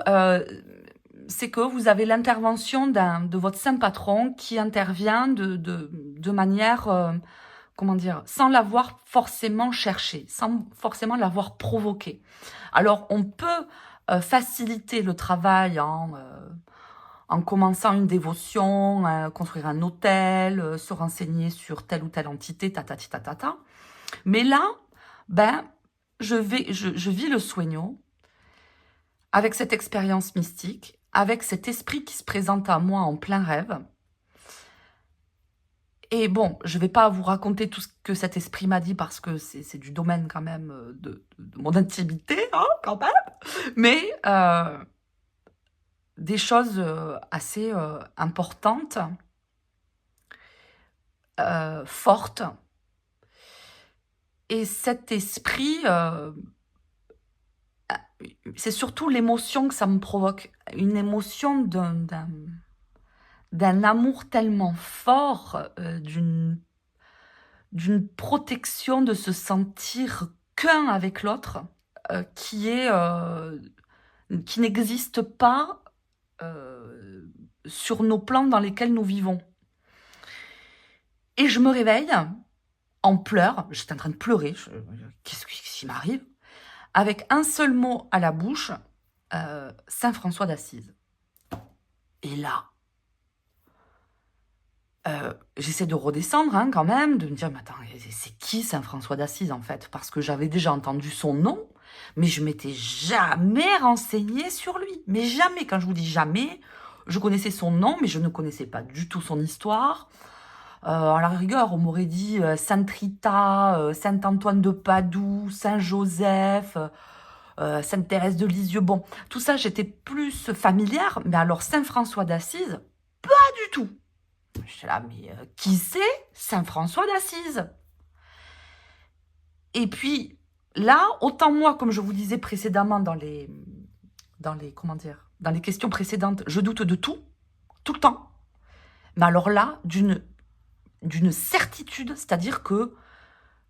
c'est que vous avez l'intervention de votre saint patron qui intervient de manière, comment dire, sans l'avoir forcément cherché, sans forcément l'avoir provoqué. Alors on peut faciliter le travail en commençant une dévotion, construire un hôtel, se renseigner sur telle ou telle entité, tatati tatata. Mais là, ben, je vis le sueño avec cette expérience mystique, avec cet esprit qui se présente à moi en plein rêve. Et bon, je ne vais pas vous raconter tout ce que cet esprit m'a dit parce que c'est du domaine quand même de mon intimité, hein, quand même. Mais des choses assez importantes, fortes. Et cet esprit, c'est surtout l'émotion que ça me provoque. Une émotion d'un amour tellement fort, d'une protection, de se sentir qu'un avec l'autre, qui n'existe pas sur nos plans dans lesquels nous vivons. Et je me réveille en pleurs, j'étais en train de pleurer, qu'est-ce qui m'arrive? Avec un seul mot à la bouche, Saint François d'Assise. Et là, j'essaie de redescendre hein, quand même, de me dire, mais attends, c'est qui Saint François d'Assise en fait? Parce que j'avais déjà entendu son nom, mais je m'étais jamais renseignée sur lui. Mais jamais, quand je vous dis jamais, je connaissais son nom, mais je ne connaissais pas du tout son histoire. À la rigueur, on m'aurait dit Sainte Rita, Saint Antoine de Padoue, Saint Joseph, Sainte Thérèse de Lisieux. Bon, tout ça, j'étais plus familière, mais alors Saint François d'Assise, pas du tout. Je suis là, mais qui c'est Saint François d'Assise? Et puis là, autant moi, comme je vous disais précédemment dans les comment dire, dans les questions précédentes, je doute de tout le temps. Mais alors là, d'une certitude, c'est-à-dire que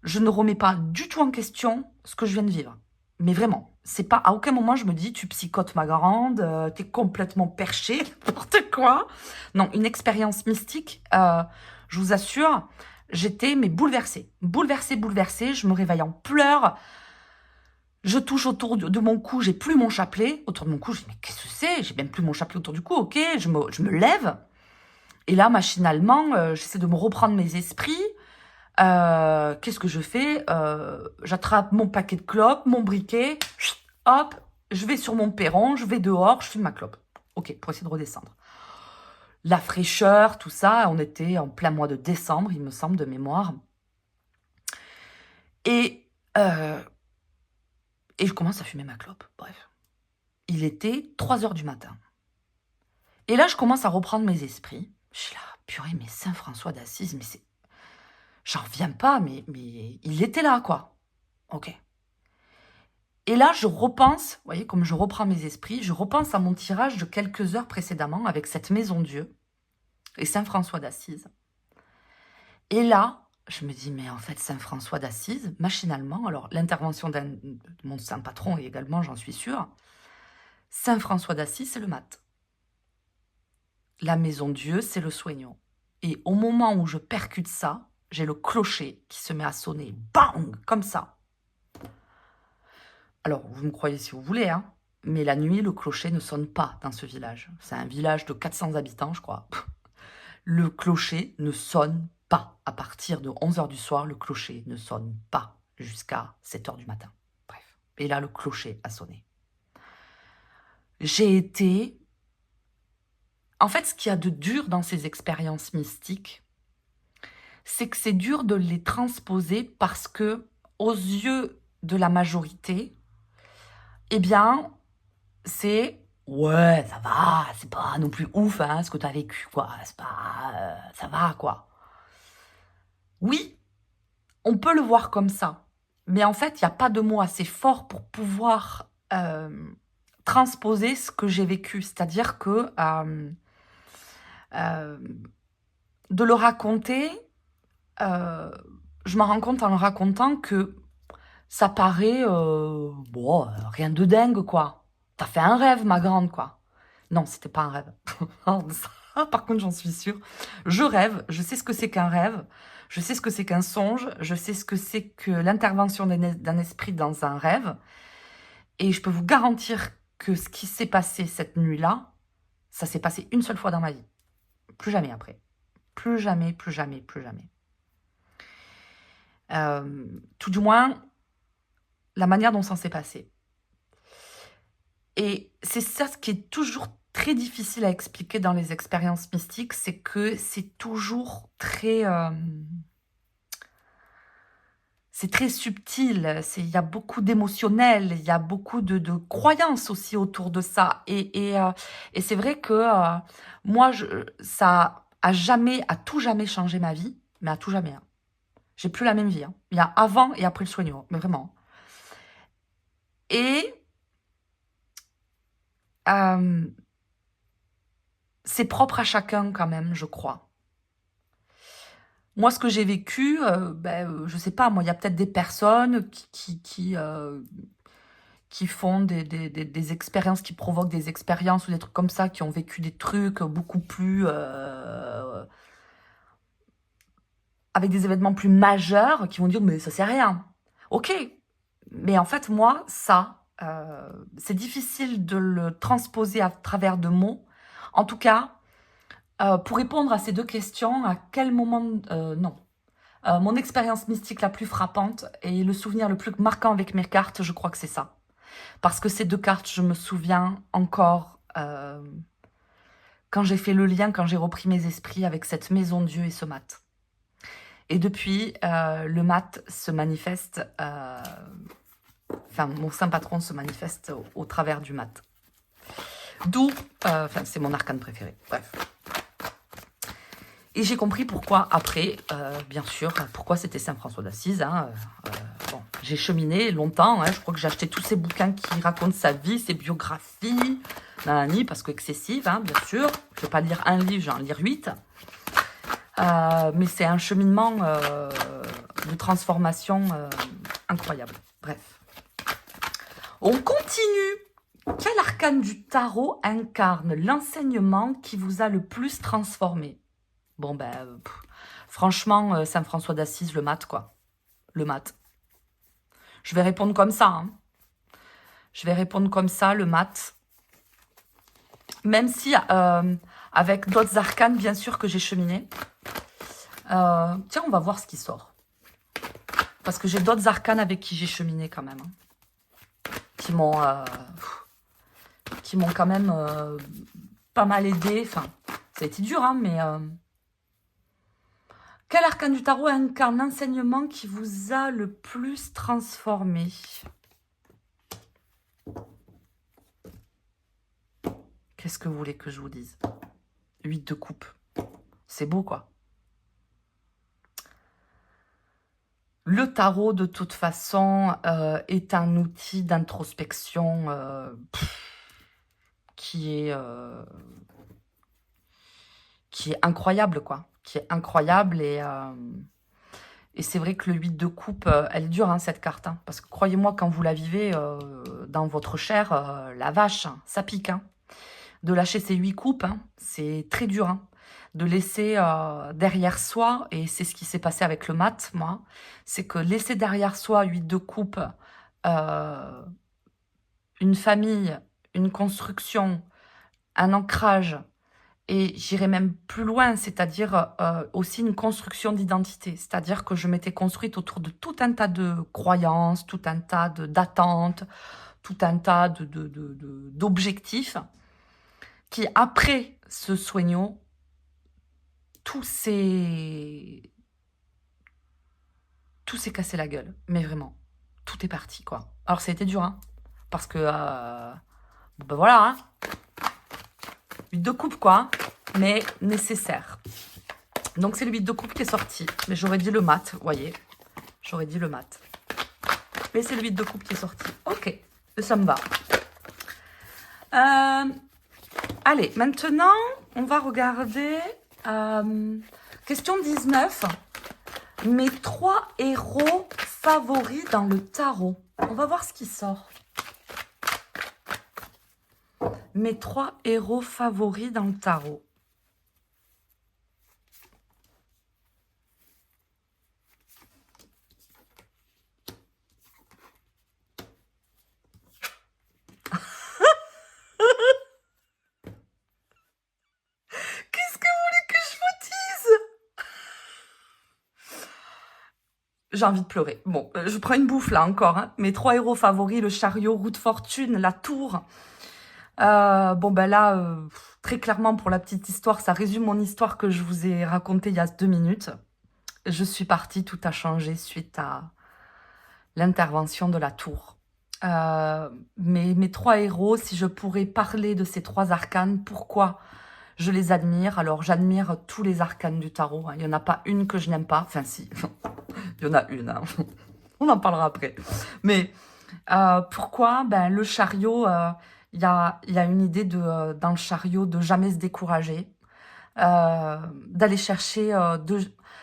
je ne remets pas du tout en question ce que je viens de vivre. Mais vraiment, c'est pas à aucun moment je me dis tu psychotes ma grande, t'es complètement perché, n'importe quoi. Non, une expérience mystique, je vous assure, j'étais mais bouleversée, bouleversée, bouleversée. Je me réveille en pleurs. Je touche autour de mon cou, j'ai plus mon chapelet autour de mon cou. Je dis mais qu'est-ce que c'est? J'ai même plus mon chapelet autour du cou. Ok, je me lève. Et là, machinalement, j'essaie de me reprendre mes esprits. Qu'est-ce que je fais? J'attrape mon paquet de clopes, mon briquet, chut, hop, je vais sur mon perron, je vais dehors, je fume ma clope. Ok, pour essayer de redescendre. La fraîcheur, tout ça, on était en plein mois de décembre, il me semble, de mémoire. Et, euh, et je commence à fumer ma clope. Bref. Il était 3 heures du matin. Et là, je commence à reprendre mes esprits. Je suis là, purée, mais Saint-François d'Assise, mais c'est... J'en reviens pas, mais il était là, quoi. Ok. Et là, je repense, vous voyez, comme je reprends mes esprits, je repense à mon tirage de quelques heures précédemment avec cette maison Dieu et Saint-François d'Assise. Et là, je me dis, mais en fait, Saint-François d'Assise, machinalement, alors l'intervention de mon saint patron également, j'en suis sûre, Saint-François d'Assise, c'est le mat. La maison Dieu, c'est le soignant. Et au moment où je percute ça, j'ai le clocher qui se met à sonner, bang, comme ça. Alors, vous me croyez si vous voulez, hein, mais la nuit, le clocher ne sonne pas dans ce village. C'est un village de 400 habitants, je crois. Le clocher ne sonne pas. À partir de 11h du soir, le clocher ne sonne pas jusqu'à 7h du matin. Bref. Et là, le clocher a sonné. J'ai été... En fait, ce qu'il y a de dur dans ces expériences mystiques, c'est que c'est dur de les transposer parce que, aux yeux de la majorité, eh bien, c'est ouais, ça va, c'est pas non plus ouf hein, ce que tu as vécu, quoi. C'est pas. Ça va, quoi. Oui, on peut le voir comme ça. Mais en fait, il n'y a pas de mots assez forts pour pouvoir transposer ce que j'ai vécu. C'est-à-dire que euh, de le raconter, je me rends compte en le racontant que ça paraît bon, rien de dingue, quoi. T'as fait un rêve, ma grande, quoi. Non, c'était pas un rêve. Ça, par contre, j'en suis sûre. Je rêve, je sais ce que c'est qu'un rêve, je sais ce que c'est qu'un songe, je sais ce que c'est que l'intervention d'un esprit dans un rêve. Et je peux vous garantir que ce qui s'est passé cette nuit-là, ça s'est passé une seule fois dans ma vie. Plus jamais après. Plus jamais, plus jamais, plus jamais. Tout du moins, la manière dont ça s'est passé. Et c'est ça ce qui est toujours très difficile à expliquer dans les expériences mystiques, c'est que c'est toujours très... c'est très subtil, il y a beaucoup d'émotionnel, il y a beaucoup de croyances aussi autour de ça. Et c'est vrai que moi, ça a tout jamais changé ma vie, mais à tout jamais. Hein. J'ai plus la même vie. Hein. Il y a avant et après le soignant, mais vraiment. Et c'est propre à chacun quand même, je crois. Moi, ce que j'ai vécu, je sais pas, moi, il y a peut-être des personnes qui font des expériences, qui provoquent des expériences ou des trucs comme ça, qui ont vécu des trucs beaucoup plus... avec des événements plus majeurs, qui vont dire, mais ça c'est rien. Ok, mais en fait, moi, ça, c'est difficile de le transposer à travers de mots. En tout cas, pour répondre à ces deux questions, à quel moment... non. Mon expérience mystique la plus frappante et le souvenir le plus marquant avec mes cartes, je crois que c'est ça. Parce que ces deux cartes, je me souviens encore quand j'ai fait le lien, quand j'ai repris mes esprits avec cette maison Dieu et ce mat. Et depuis, le mat se manifeste... Enfin, mon saint patron se manifeste au travers du mat. D'où... c'est mon arcane préféré. Bref. Et j'ai compris pourquoi, après, bien sûr, pourquoi c'était Saint François d'Assise. Hein, bon, J'ai cheminé longtemps, hein, je crois que j'ai acheté tous ces bouquins qui racontent sa vie, ses biographies, nanani, parce que excessive, hein, bien sûr. Je ne vais pas lire un livre, je vais en lire 8. Mais c'est un cheminement de transformation incroyable. Bref. On continue. Quel arcane du tarot incarne l'enseignement qui vous a le plus transformé? Bon, ben, franchement, Saint François d'Assise, le mat, quoi. Le mat. Je vais répondre comme ça. Hein. Je vais répondre comme ça, le mat. Même si, avec d'autres arcanes, bien sûr, que j'ai cheminé. Tiens, on va voir ce qui sort. Parce que j'ai d'autres arcanes avec qui j'ai cheminé quand même. Hein, qui m'ont quand même pas mal aidé. Enfin, ça a été dur, hein, mais... Quel arcane du tarot incarne l'enseignement qui vous a le plus transformé? Qu'est-ce que vous voulez que je vous dise? 8 de coupe. C'est beau, quoi. Le tarot, de toute façon, est un outil d'introspection qui est incroyable, quoi. Qui est incroyable et c'est vrai que le 8 de coupe, elle est dure, hein, cette carte. Hein, parce que croyez-moi, quand vous la vivez dans votre chair, la vache, ça pique. Hein. De lâcher ces 8 coupes, hein, c'est très dur. Hein. De laisser derrière soi, et c'est ce qui s'est passé avec le mat, moi, c'est que laisser derrière soi 8 de coupe, une famille, une construction, un ancrage, et j'irais même plus loin, c'est-à-dire aussi une construction d'identité. C'est-à-dire que je m'étais construite autour de tout un tas de croyances, tout un tas d'attentes, tout un tas d'objectifs qui, après ce soignon, tout s'est cassé la gueule. Mais vraiment, tout est parti, quoi. Alors, ça a été dur, hein, parce que, ben voilà, hein, 8 de coupe, quoi, mais nécessaire. Donc, c'est le 8 de coupe qui est sorti. Mais j'aurais dit le mat, vous voyez. J'aurais dit le mat. Mais c'est le 8 de coupe qui est sorti. Ok, ça me va. Allez, maintenant, on va regarder... question 19. Mes 3 héros favoris dans le tarot. On va voir ce qui sort. Mes 3 héros favoris dans le tarot. Qu'est-ce que vous voulez que je vous dise? J'ai envie de pleurer. Bon, je prends une bouffe là encore. Hein. Mes 3 héros favoris, le chariot, roue de fortune, la tour. Bon, ben là, très clairement, pour la petite histoire, ça résume mon histoire que je vous ai racontée il y a 2 minutes. Je suis partie, tout a changé suite à l'intervention de la tour. Mes 3 héros, si je pourrais parler de ces 3 arcanes, pourquoi je les admire? Alors, j'admire tous les arcanes du tarot. Hein. Il n'y en a pas une que je n'aime pas. Enfin, si, il y en a une. Hein. On en parlera après. Mais pourquoi? Ben, le chariot... il y a une idée dans le chariot de jamais se décourager, d'aller chercher...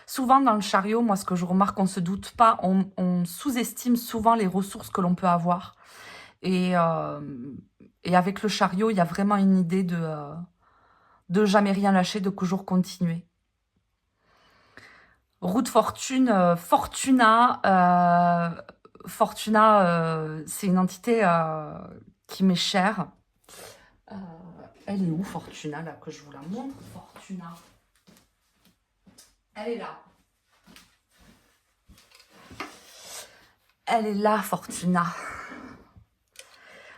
Souvent dans le chariot, moi ce que je remarque, on ne se doute pas, on sous-estime souvent les ressources que l'on peut avoir. Et avec le chariot, il y a vraiment une idée de jamais rien lâcher, de toujours continuer. Roue de fortune, Fortuna... c'est une entité qui m'est chère. Elle est où, Fortuna, là, que je vous la montre, Fortuna? Elle est là. Elle est là, Fortuna.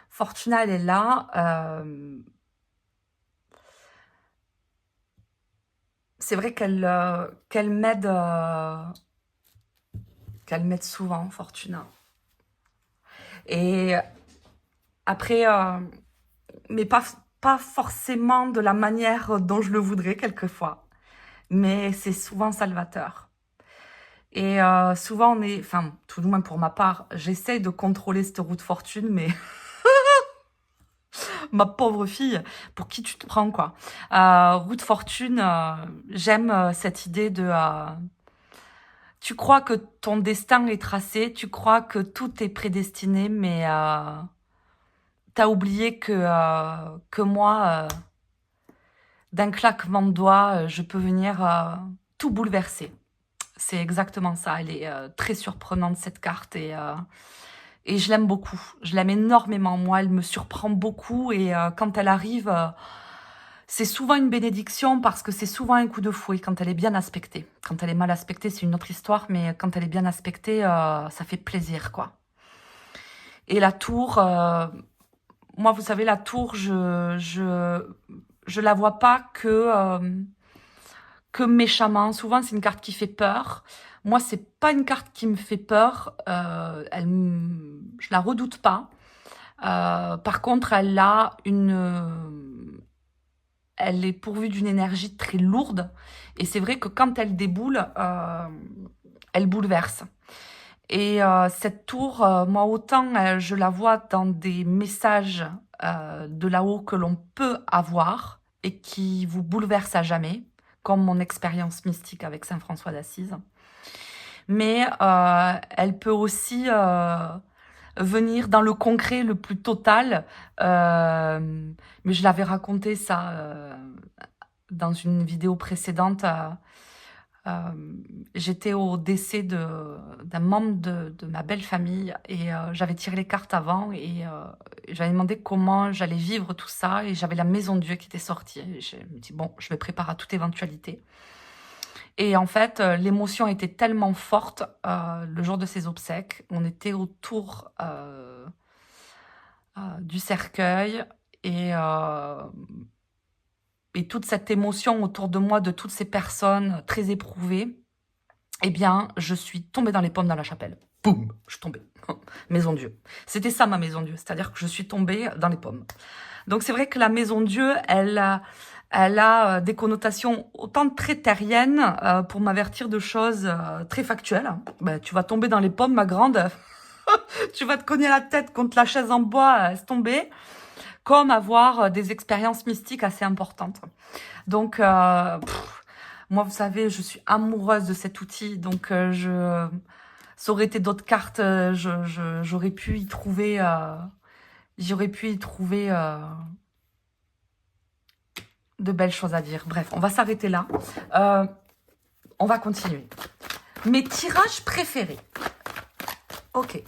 Fortuna, elle est là. C'est vrai qu'elle m'aide souvent, Fortuna. Et après, mais pas forcément de la manière dont je le voudrais quelquefois. Mais c'est souvent salvateur. Et souvent, enfin, tout du moins pour ma part, j'essaye de contrôler cette roue de fortune, mais ma pauvre fille, pour qui tu te prends, quoi. Roue de fortune, j'aime cette idée de... tu crois que ton destin est tracé, tu crois que tout est prédestiné, mais t'as oublié que moi, d'un claquement de doigts, je peux venir tout bouleverser. C'est exactement ça. Elle est très surprenante, cette carte, et je l'aime beaucoup. Je l'aime énormément. Moi, elle me surprend beaucoup, et quand elle arrive, c'est souvent une bénédiction parce que c'est souvent un coup de fouet quand elle est bien aspectée. Quand elle est mal aspectée, c'est une autre histoire, mais quand elle est bien aspectée, ça fait plaisir, quoi. Et la tour, moi, vous savez, la tour, je la vois pas que méchamment. Souvent, c'est une carte qui fait peur. Moi, c'est pas une carte qui me fait peur. Je la redoute pas. Par contre, elle est pourvue d'une énergie très lourde. Et c'est vrai que quand elle déboule, elle bouleverse. Et cette tour, moi, autant je la vois dans des messages de là-haut que l'on peut avoir et qui vous bouleversent à jamais, comme mon expérience mystique avec Saint François d'Assise. Mais elle peut aussi venir dans le concret le plus total. Mais je l'avais raconté ça dans une vidéo précédente. J'étais au décès d'un membre de ma belle famille, et j'avais tiré les cartes avant, et j'avais demandé comment j'allais vivre tout ça, et j'avais la maison de Dieu qui était sortie. Et je me dis, bon, je me prépare à toute éventualité. Et en fait, l'émotion était tellement forte le jour de ses obsèques. On était autour du cercueil, et toute cette émotion autour de moi, de toutes ces personnes très éprouvées, eh bien, je suis tombée dans les pommes dans la chapelle. Boum, je suis tombée. Maison Dieu. C'était ça, ma maison Dieu. C'est-à-dire que je suis tombée dans les pommes. Donc, c'est vrai que la maison Dieu, elle a des connotations autant très terriennes pour m'avertir de choses très factuelles. Ben, tu vas tomber dans les pommes, ma grande. Tu vas te cogner la tête contre la chaise en bois, laisse tomber. Comme avoir des expériences mystiques assez importantes. Donc, moi, vous savez, je suis amoureuse de cet outil. Donc, ça aurait été d'autres cartes, j'aurais pu y trouver... de belles choses à dire. Bref, on va s'arrêter là. On va continuer. Mes tirages préférés. Ok.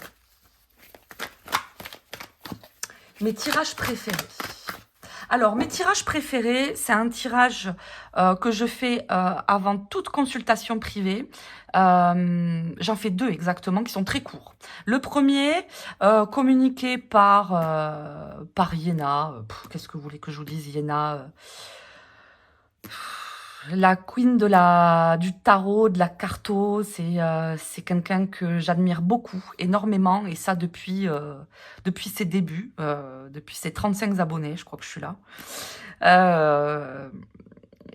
Mes tirages préférés. Alors, mes tirages préférés, c'est un tirage que je fais avant toute consultation privée. J'en fais 2 exactement, qui sont très courts. Le premier, communiqué par Iéna. Qu'est-ce que vous voulez que je vous dise, Iéna la queen du tarot, de la carto, c'est quelqu'un que j'admire beaucoup, énormément, et ça depuis ses débuts, depuis ses 35 abonnés, je crois que je suis là.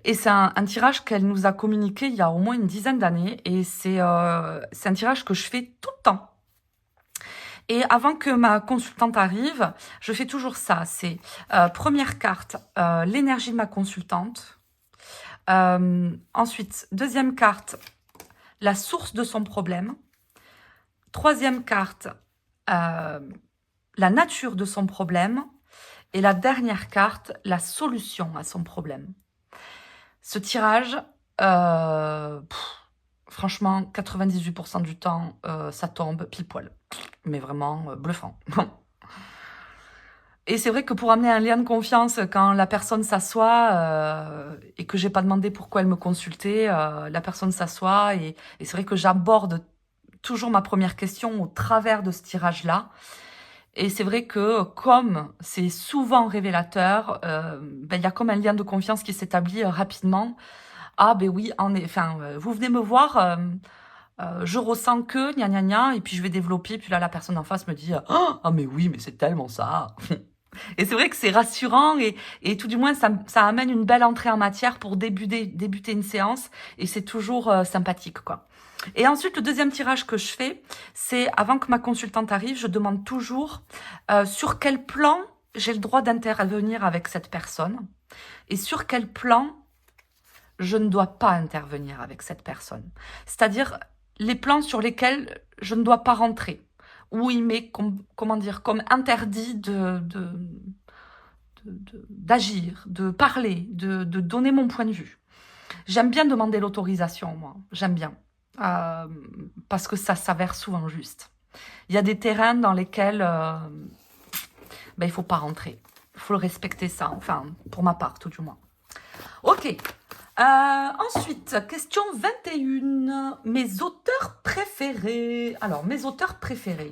Et c'est un tirage qu'elle nous a communiqué il y a au moins une dizaine d'années, et c'est un tirage que je fais tout le temps. Et avant que ma consultante arrive, je fais toujours ça. C'est première carte, l'énergie de ma consultante. Ensuite, deuxième carte, la source de son problème. Troisième carte, la nature de son problème. Et la dernière carte, la solution à son problème. Ce tirage, franchement, 98% du temps, ça tombe pile poil. Mais vraiment bluffant. Et c'est vrai que pour amener un lien de confiance, quand la personne s'assoit et que j'ai pas demandé pourquoi elle me consultait, la personne s'assoit et c'est vrai que j'aborde toujours ma première question au travers de ce tirage-là. Et c'est vrai que comme c'est souvent révélateur, il y a comme un lien de confiance qui s'établit rapidement. Ah ben oui, vous venez me voir, je ressens que, gna gna gna, et puis je vais développer, puis là la personne en face me dit « Ah mais oui, mais c'est tellement ça !» Et c'est vrai que c'est rassurant et tout du moins, ça amène une belle entrée en matière pour débuter une séance et c'est toujours sympathique, quoi. Et ensuite, le deuxième tirage que je fais, c'est avant que ma consultante arrive, je demande toujours sur quel plan j'ai le droit d'intervenir avec cette personne et sur quel plan je ne dois pas intervenir avec cette personne. C'est-à-dire les plans sur lesquels je ne dois pas rentrer, où il m'est, comment dire, comme interdit d'agir, de parler, de donner mon point de vue. J'aime bien demander l'autorisation, moi. J'aime bien. Parce que ça s'avère souvent juste. Il y a des terrains dans lesquels il ne faut pas rentrer. Il faut respecter ça, enfin, pour ma part, tout du moins. Ok. Ensuite, question 21. Mes auteurs préférés. Alors, mes auteurs préférés.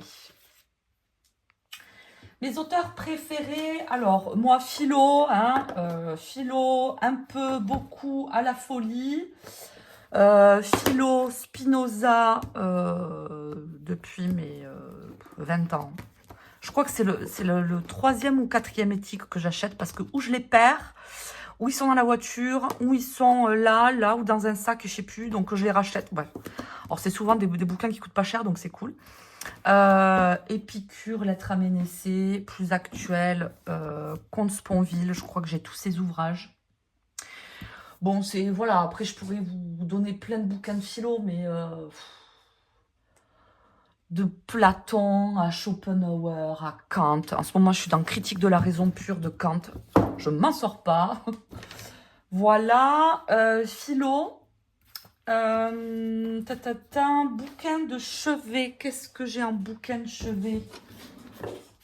Mes auteurs préférés, alors moi philo, philo un peu beaucoup à la folie, philo Spinoza depuis mes 20 ans. Je crois que c'est le troisième ou quatrième éthique que j'achète parce que où je les perds, où ils sont dans la voiture, où ils sont là ou dans un sac, je sais plus, donc je les rachète. Ouais. Alors c'est souvent des bouquins qui coûtent pas cher, donc c'est cool. Épicure, Lettres à Ménécée, plus actuel, Comte Sponville, je crois que j'ai tous ces ouvrages. Bon, c'est, voilà, après je pourrais vous donner plein de bouquins de philo, mais de Platon à Schopenhauer, à Kant. En ce moment, je suis dans Critique de la raison pure de Kant. Je m'en sors pas. Voilà, philo. Bouquin de chevet. Qu'est-ce que j'ai en bouquin de chevet?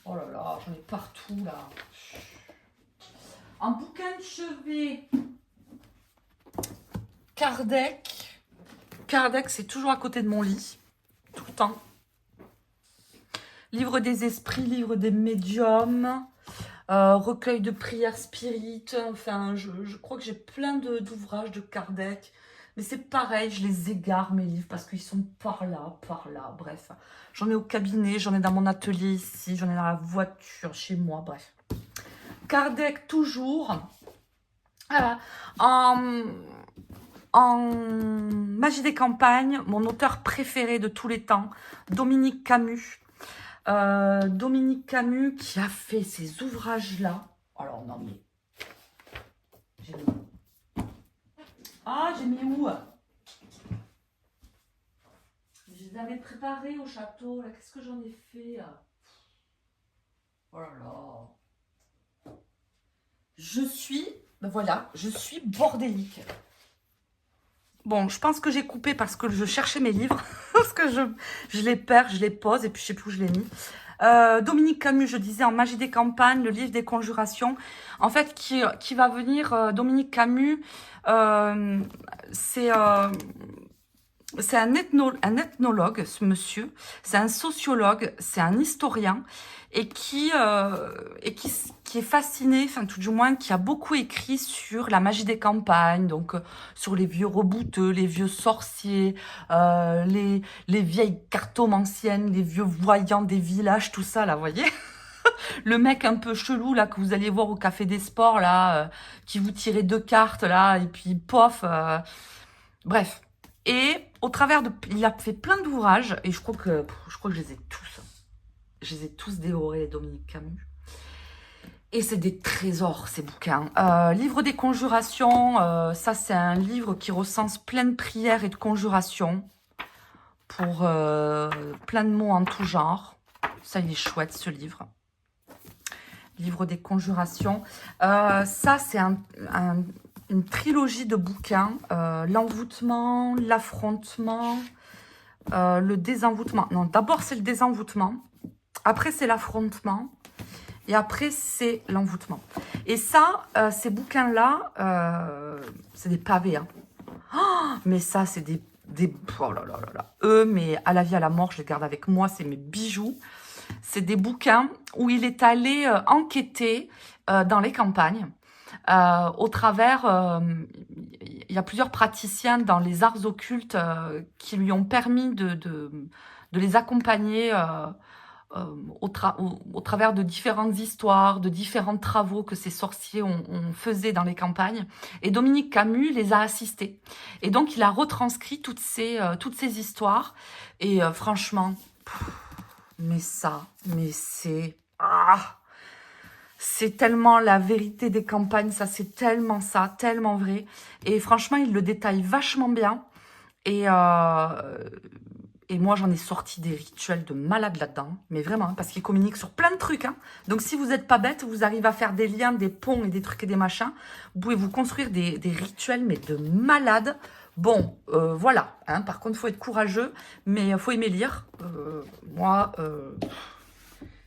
Oh là là, j'en ai partout là. En bouquin de chevet, Kardec. Kardec, c'est toujours à côté de mon lit, tout le temps. Livre des esprits, livre des médiums, recueil de prières spirites. Enfin, je crois que j'ai plein d'ouvrages de Kardec. Mais c'est pareil, je les égare, mes livres, parce qu'ils sont par là, bref. J'en ai au cabinet, j'en ai dans mon atelier ici, j'en ai dans la voiture, chez moi, bref. Kardec, toujours. Voilà. En Magie des campagnes, mon auteur préféré de tous les temps, Dominique Camus. Dominique Camus qui a fait ces ouvrages-là. Alors, non, mais... j'ai mis où? Je les avais préparés au château. Qu'est-ce que j'en ai fait? Oh là là. Voilà, je suis bordélique. Bon, je pense que j'ai coupé parce que je cherchais mes livres. Parce que je les perds, je les pose et puis je sais plus où je les ai mis. Dominique Camus, je disais, en Magie des campagnes, le livre des conjurations. En fait, qui va venir, Dominique Camus, c'est un ethnologue, ce monsieur. C'est un sociologue, c'est un historien et qui est fasciné, enfin tout du moins, qui a beaucoup écrit sur la magie des campagnes, donc sur les vieux rebouteux, les vieux sorciers, les vieilles cartomanciennes, les vieux voyants des villages, tout ça, là, vous voyez. Le mec un peu chelou, là, que vous allez voir au Café des Sports, là, qui vous tirait 2 cartes, là, et puis, pof, bref. Et au travers de... Il a fait plein d'ouvrages, et je crois que je les ai tous. Je les ai tous dévorés, Dominique Camus. Et c'est des trésors, ces bouquins. Livre des conjurations, ça c'est un livre qui recense plein de prières et de conjurations pour plein de mots en tout genre. Ça, il est chouette, ce livre. Livre des conjurations. Ça, c'est une trilogie de bouquins. L'envoûtement, l'affrontement, le désenvoûtement. Non, d'abord, c'est le désenvoûtement. Après, c'est l'affrontement. Et après, c'est l'envoûtement. Et ça, ces bouquins-là, c'est des pavés. Hein. Oh, mais ça, c'est des... Oh là là là là. Eux, mais à la vie, à la mort, je les garde avec moi. C'est mes bijoux. C'est des bouquins où il est allé enquêter dans les campagnes. Au travers, il y a plusieurs praticiens dans les arts occultes qui lui ont permis de les accompagner au travers de différentes histoires, de différents travaux que ces sorciers ont faisait dans les campagnes. Et Dominique Camus les a assistés. Et donc, il a retranscrit toutes ces histoires. Et franchement, mais c'est... Ah, c'est tellement la vérité des campagnes, ça, c'est tellement ça, tellement vrai. Et franchement, il le détaille vachement bien. Et, euh, et moi, j'en ai sorti des rituels de malade là-dedans. Mais vraiment, hein, parce qu'il communique sur plein de trucs. Hein. Donc, si vous n'êtes pas bête, vous arrivez à faire des liens, des ponts et des trucs et des machins. Vous pouvez vous construire des rituels, mais de malade. Bon, voilà. Hein. Par contre, il faut être courageux, mais il faut aimer lire. Moi,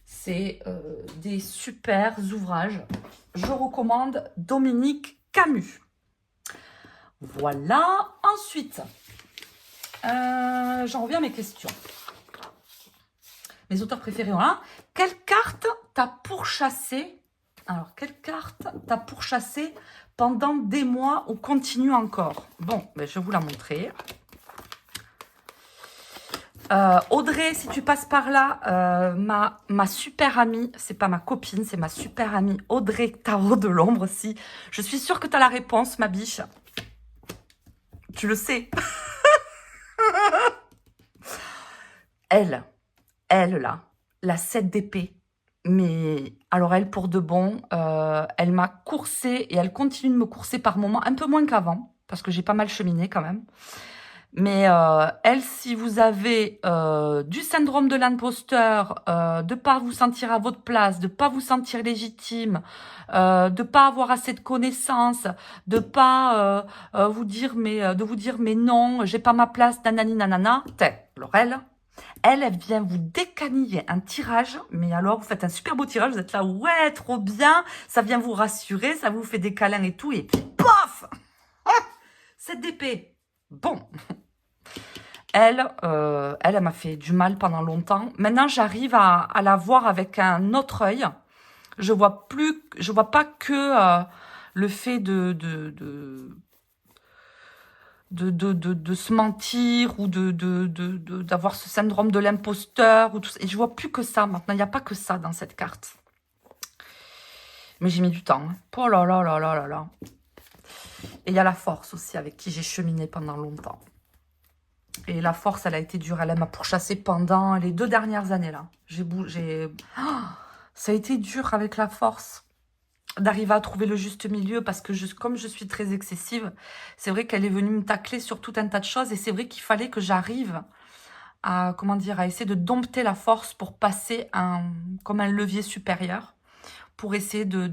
c'est des super ouvrages. Je recommande Dominique Camus. Voilà. Ensuite, j'en reviens à mes questions. Mes auteurs préférés, voilà. Quelle carte t'as pourchassé? Alors, quelle carte t'as pourchassé pendant des mois ou continue encore? Bon, ben, je vais vous la montrer. Audrey, si tu passes par là, ma super amie, c'est pas ma copine, c'est ma super amie Audrey Tarot de l'ombre. Si je suis sûre que tu as la réponse, ma biche. Tu le sais. Elle là, la 7 d'épée. Mais alors elle, pour de bon, elle m'a coursé et elle continue de me courser par moments, un peu moins qu'avant, parce que j'ai pas mal cheminé quand même. Mais elle, si vous avez du syndrome de l'imposteur, de pas vous sentir à votre place, de pas vous sentir légitime, de pas avoir assez de connaissances, de pas de vous dire mais non, j'ai pas ma place, nanani nanana. Alors elle vient vous décaniller un tirage, mais alors vous faites un super beau tirage, vous êtes là, ouais, trop bien, ça vient vous rassurer, ça vous fait des câlins et tout, et puis pof, cette d'épée. Bon. Elle m'a fait du mal pendant longtemps. Maintenant, j'arrive à la voir avec un autre œil. Je vois pas que le fait de se mentir ou d'avoir ce syndrome de l'imposteur ou tout ça. Et je vois plus que ça maintenant. Il n'y a pas que ça dans cette carte. Mais j'ai mis du temps. Hein. Oh là là là là là là. Et il y a la force aussi avec qui j'ai cheminé pendant longtemps. Et la force, elle a été dure. Elle m'a pourchassé pendant les 2 dernières années là. Ça a été dur avec la force d'arriver à trouver le juste milieu parce que comme je suis très excessive, c'est vrai qu'elle est venue me tacler sur tout un tas de choses et c'est vrai qu'il fallait que j'arrive à, comment dire, à essayer de dompter la force pour passer comme un levier supérieur pour essayer de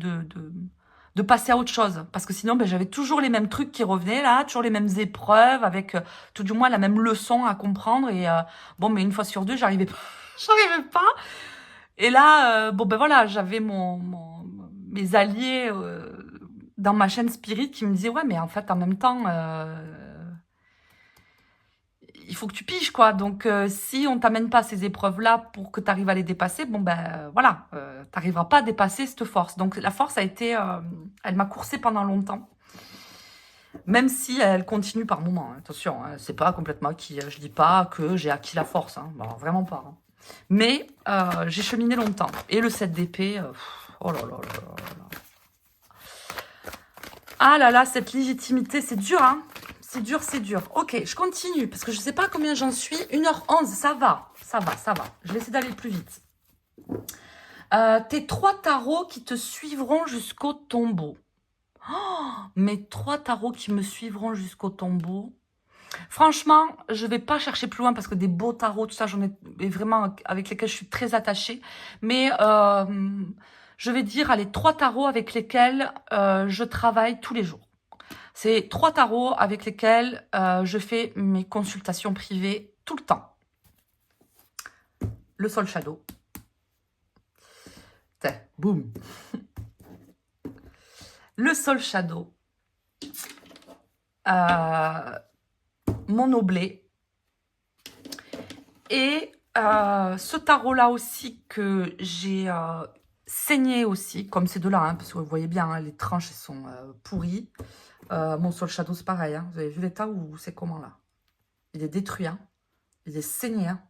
passer à autre chose. Parce que sinon, ben, j'avais toujours les mêmes trucs qui revenaient là, toujours les mêmes épreuves avec tout du moins la même leçon à comprendre et bon, mais une fois sur deux, j'arrivais pas. J'arrivais pas. Et là, bon ben voilà, j'avais mes alliés dans ma chaîne spirit qui me disaient ouais mais en fait en même temps il faut que tu piges quoi. Donc si on t'amène pas ces épreuves là pour que tu arrives à les dépasser, bon ben voilà, t'arriveras pas à dépasser cette force. Donc la force a été, elle m'a coursée pendant longtemps. Même si elle continue par moments, hein. Attention, hein, c'est pas complètement acquis. Je dis pas que j'ai acquis la force, hein. Non, vraiment pas. Hein. Mais j'ai cheminé longtemps. Et le 7 d'épée, oh là là là là là. Ah là là, cette légitimité, c'est dur, hein. C'est dur, c'est dur. Ok, je continue, parce que je sais pas combien j'en suis. 1h11, ça va, ça va, ça va. Je vais essayer d'aller plus vite. Tes 3 tarots qui te suivront jusqu'au tombeau. Oh, mes 3 tarots qui me suivront jusqu'au tombeau. Franchement, je vais pas chercher plus loin parce que des beaux tarots, tout ça, j'en ai vraiment avec lesquels je suis très attachée. Mais je vais dire, allez, 3 tarots avec lesquels je travaille tous les jours. C'est 3 tarots avec lesquels je fais mes consultations privées tout le temps. Le Soul Shadow. Boum. Le Soul Shadow. Mon oblé. Et ce tarot-là aussi que j'ai saigné aussi, comme ces deux-là, hein, parce que vous voyez bien, hein, les tranches elles sont pourries. Mon Soul Shadow, c'est pareil. Hein, vous avez vu l'état ou c'est comment là? Il est détruit. Hein, il est saigné. Hein.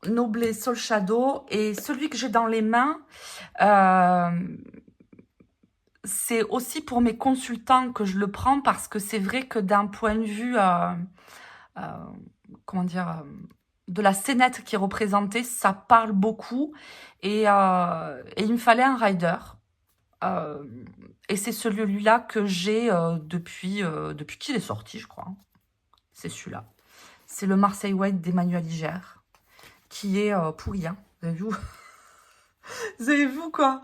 Noblet Soul Shadow. Et celui que j'ai dans les mains, c'est aussi pour mes consultants que je le prends parce que c'est vrai que d'un point de vue, comment dire, de la scénette qui est représentée, ça parle beaucoup. Et il me fallait un rider. Et c'est celui-là que j'ai depuis qu'il est sorti, je crois. C'est celui-là. C'est le Marseille White d'Emmanuel Iger, qui est pourri. Hein. Vous avez vu? Vous avez vu quoi?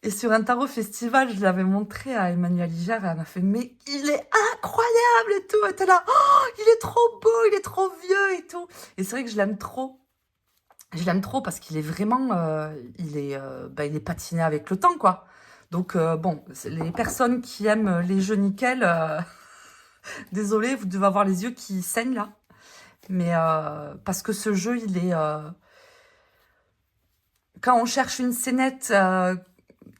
Et sur un tarot festival, je l'avais montré à Emmanuel Iger, et elle m'a fait « Mais il est incroyable !» et tout. Elle était là « Il est trop beau, il est trop vieux !» et tout. Et c'est vrai que je l'aime trop. Je l'aime trop parce qu'il est vraiment... il est patiné avec le temps, quoi. Donc, bon, les personnes qui aiment les jeux nickel... désolée, vous devez avoir les yeux qui saignent, là. Mais parce que ce jeu, il est... quand on cherche une scénette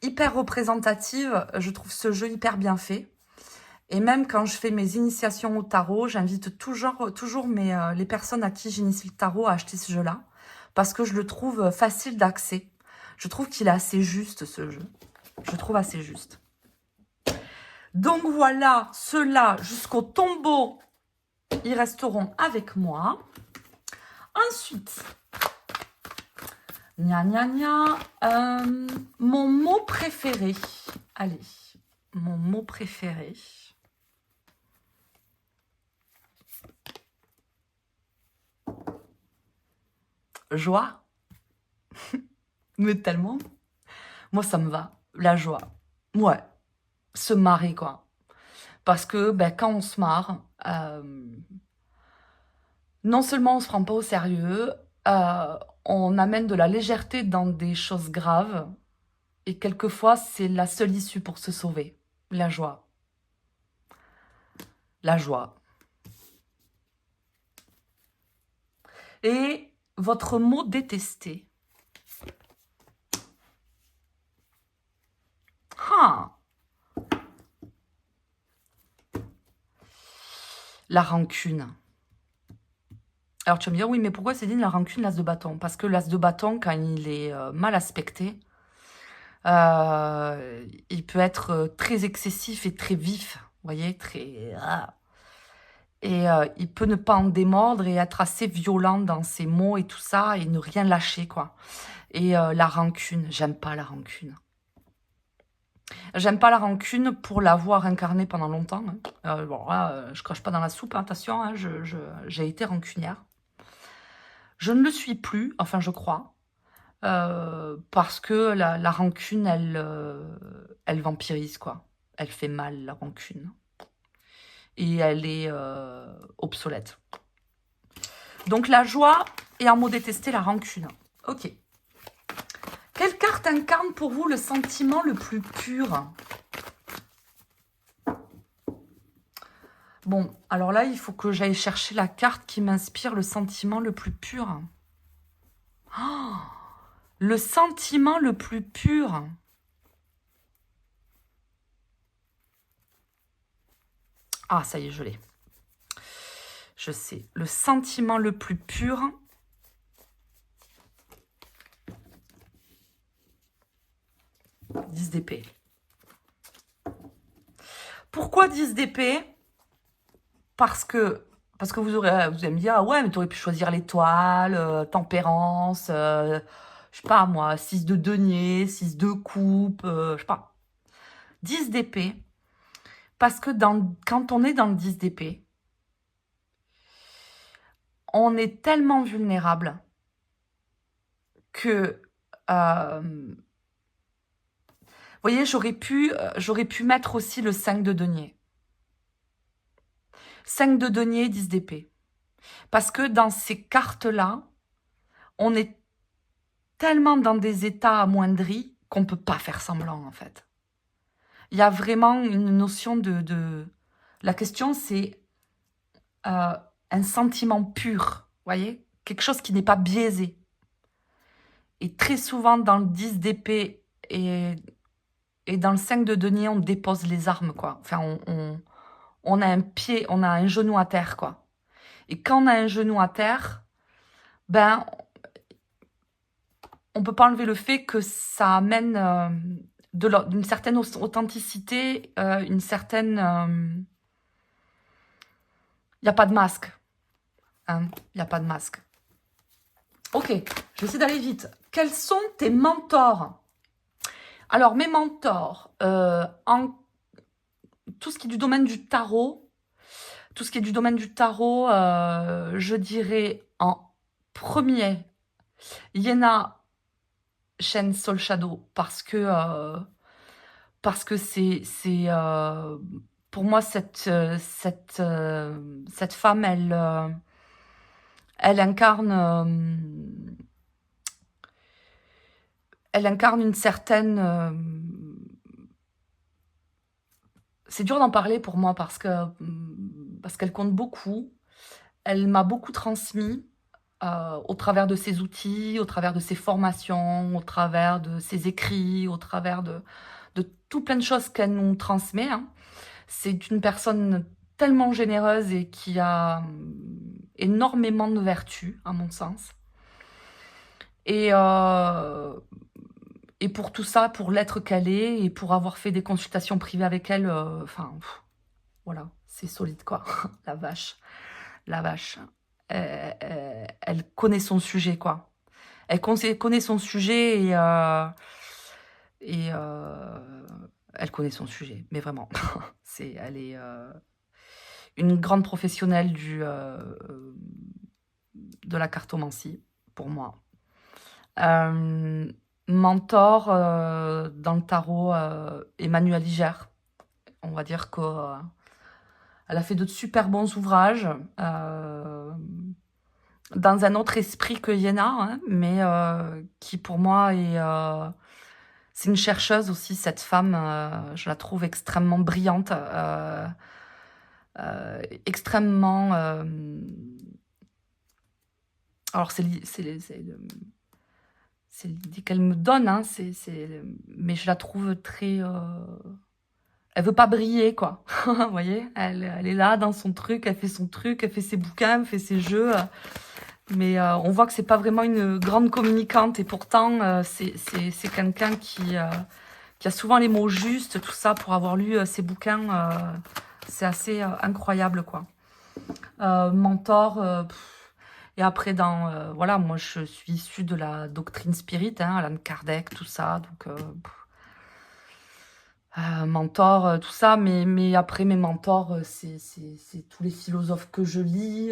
hyper représentative, je trouve ce jeu hyper bien fait. Et même quand je fais mes initiations au tarot, j'invite toujours les personnes à qui j'initie le tarot à acheter ce jeu-là. Parce que je le trouve facile d'accès. Je trouve qu'il est assez juste, ce jeu. Je trouve assez juste. Donc voilà, ceux-là, jusqu'au tombeau, ils resteront avec moi. Ensuite, gna gna gna, mon mot préféré. Allez, mon mot préféré. Joie. Mais tellement. Moi, ça me va. La joie. Ouais. Se marrer, quoi. Parce que quand on se marre, non seulement on se prend pas au sérieux, on amène de la légèreté dans des choses graves. Et quelquefois, c'est la seule issue pour se sauver. La joie. La joie. Et votre mot détesté. Ah. La rancune. Alors tu vas me dire, oui, mais pourquoi Céline, la rancune, l'as de bâton? Parce que l'as de bâton, quand il est mal aspecté, il peut être très excessif et très vif. Vous voyez, très... Et il peut ne pas en démordre et être assez violent dans ses mots et tout ça, et ne rien lâcher, quoi. Et la rancune, j'aime pas la rancune. J'aime pas la rancune pour l'avoir incarnée pendant longtemps. Hein. Bon, là, je crache pas dans la soupe, hein, attention, hein, j'ai été rancunière. Je ne le suis plus, enfin je crois, parce que la rancune, elle vampirise, quoi. Elle fait mal, la rancune. Et elle est obsolète. Donc la joie et un mot détesté, la rancune. Ok. Quelle carte incarne pour vous le sentiment le plus pur? Bon, alors là, il faut que j'aille chercher la carte qui m'inspire le sentiment le plus pur. Oh, le sentiment le plus pur. Ah, ça y est, je l'ai. Je sais. Le sentiment le plus pur. « 10 d'épée. Pourquoi 10 d'épée? Parce que vous allez me dire, ah ouais, mais tu aurais pu choisir l'étoile, tempérance, je sais pas moi, 6 de denier, 6 de coupe, je sais pas. 10 d'épée, parce que quand on est dans le 10 d'épée, on est tellement vulnérable que... vous voyez, j'aurais pu mettre aussi le 5 de denier. 5 de denier, 10 d'épée. Parce que dans ces cartes-là, on est tellement dans des états amoindris qu'on ne peut pas faire semblant, en fait. Il y a vraiment une notion de... La question, c'est un sentiment pur, voyez? Quelque chose qui n'est pas biaisé. Et très souvent, dans le 10 d'épée et dans le 5 de denier, on dépose les armes, quoi. Enfin, on a un pied, on a un genou à terre, quoi. Et quand on a un genou à terre, ben, on peut pas enlever le fait que ça amène d'une certaine authenticité, une certaine... Il n'y a pas de masque. Hein, il n'y a pas de masque. Ok, je vais essayer d'aller vite. Quels sont tes mentors? Alors, mes mentors, en tout ce qui est du domaine du tarot, je dirais en premier, Yéna Shen Soul Shadow, parce que c'est pour moi, cette femme, elle incarne une certaine... c'est dur d'en parler pour moi parce qu'elle compte beaucoup. Elle m'a beaucoup transmis au travers de ses outils, au travers de ses formations, au travers de ses écrits, au travers de tout plein de choses qu'elle nous transmet. Hein. C'est une personne tellement généreuse et qui a énormément de vertus, à mon sens. Et pour tout ça, pour l'être qu'elle est, et pour avoir fait des consultations privées avec elle, enfin, voilà, c'est solide, quoi. La vache. La vache. Elle connaît son sujet, quoi. Elle connaît son sujet et elle connaît son sujet, mais vraiment. Elle est une grande professionnelle de la cartomancie, pour moi. Mentor dans le tarot, Emmanuelle Iger. On va dire qu'elle a fait de super bons ouvrages, dans un autre esprit que Yéna, hein, mais qui pour moi est... c'est une chercheuse aussi, cette femme. Je la trouve extrêmement brillante, extrêmement... alors, c'est l'idée qu'elle me donne, hein, mais je la trouve très... elle veut pas briller, quoi. Vous voyez, elle est là dans son truc, elle fait son truc, elle fait ses bouquins, elle fait ses jeux. Mais on voit que c'est pas vraiment une grande communicante. Et pourtant, c'est quelqu'un qui a souvent les mots justes, tout ça, pour avoir lu ses bouquins. C'est assez incroyable, quoi. Mentor... et après, voilà, moi, je suis issue de la doctrine spirit, hein, Alan Kardec, tout ça. Donc, mentor, tout ça. Mais après, mes mentors, c'est tous les philosophes que je lis.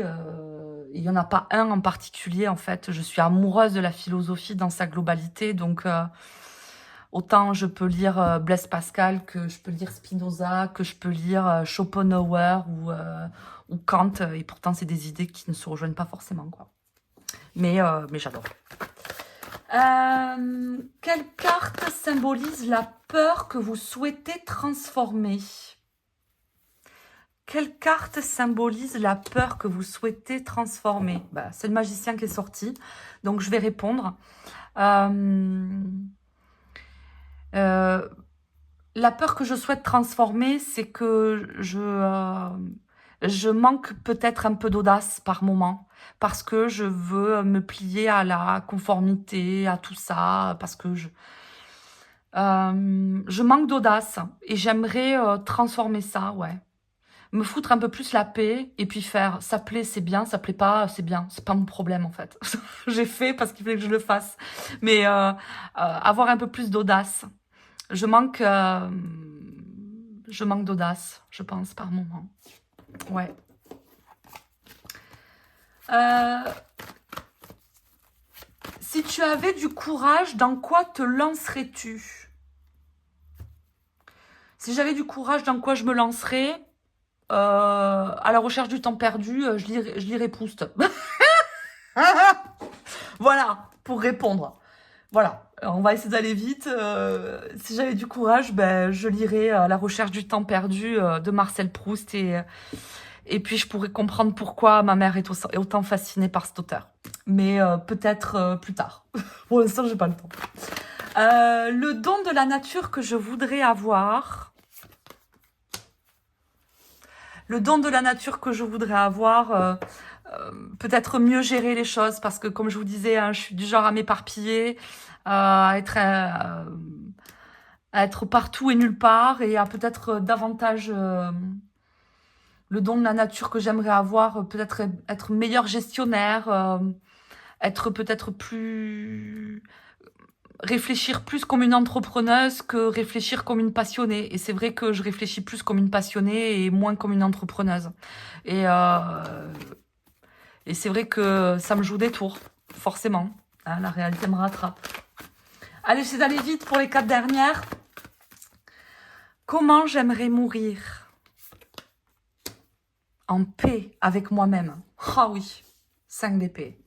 Il n'y en a pas un en particulier, en fait. Je suis amoureuse de la philosophie dans sa globalité. Donc, autant je peux lire Blaise Pascal, que je peux lire Spinoza, que je peux lire Schopenhauer ou Kant. Et pourtant, c'est des idées qui ne se rejoignent pas forcément, quoi. Mais j'adore. Quelle carte symbolise la peur que vous souhaitez transformer? Quelle carte symbolise la peur que vous souhaitez transformer? Bah, c'est le magicien qui est sorti, donc je vais répondre. La peur que je souhaite transformer, c'est que je manque peut-être un peu d'audace par moment, parce que je veux me plier à la conformité, à tout ça, parce que je manque d'audace et j'aimerais transformer ça, ouais. Me foutre un peu plus la paix et puis faire, ça plaît, c'est bien, ça plaît pas, c'est bien, c'est pas mon problème en fait. J'ai fait parce qu'il fallait que je le fasse, mais avoir un peu plus d'audace. Je manque d'audace, je pense, par moment. Ouais. Si tu avais du courage, dans quoi te lancerais-tu? Si j'avais du courage, dans quoi je me lancerais? À la recherche du temps perdu, je lirais Proust. Voilà, pour répondre. Voilà, on va essayer d'aller vite. Si j'avais du courage, ben, je lirais À la recherche du temps perdu de Marcel Proust. Et puis, je pourrais comprendre pourquoi ma mère est autant fascinée par cet auteur. Mais peut-être plus tard. Pour l'instant, j'ai pas le temps. Le don de la nature que je voudrais avoir. Le don de la nature que je voudrais avoir, peut-être mieux gérer les choses, parce que comme je vous disais, hein, je suis du genre à m'éparpiller, à être partout et nulle part, et à peut-être davantage le don de la nature que j'aimerais avoir, peut-être être meilleur gestionnaire, être peut-être plus... réfléchir plus comme une entrepreneuse que réfléchir comme une passionnée. Et c'est vrai que je réfléchis plus comme une passionnée et moins comme une entrepreneuse. Et, et c'est vrai que ça me joue des tours, forcément. Hein, la réalité me rattrape. Allez, j'essaie d'aller vite pour les 4 dernières. Comment j'aimerais mourir? En paix avec moi-même. Ah oui, 5 d'épée.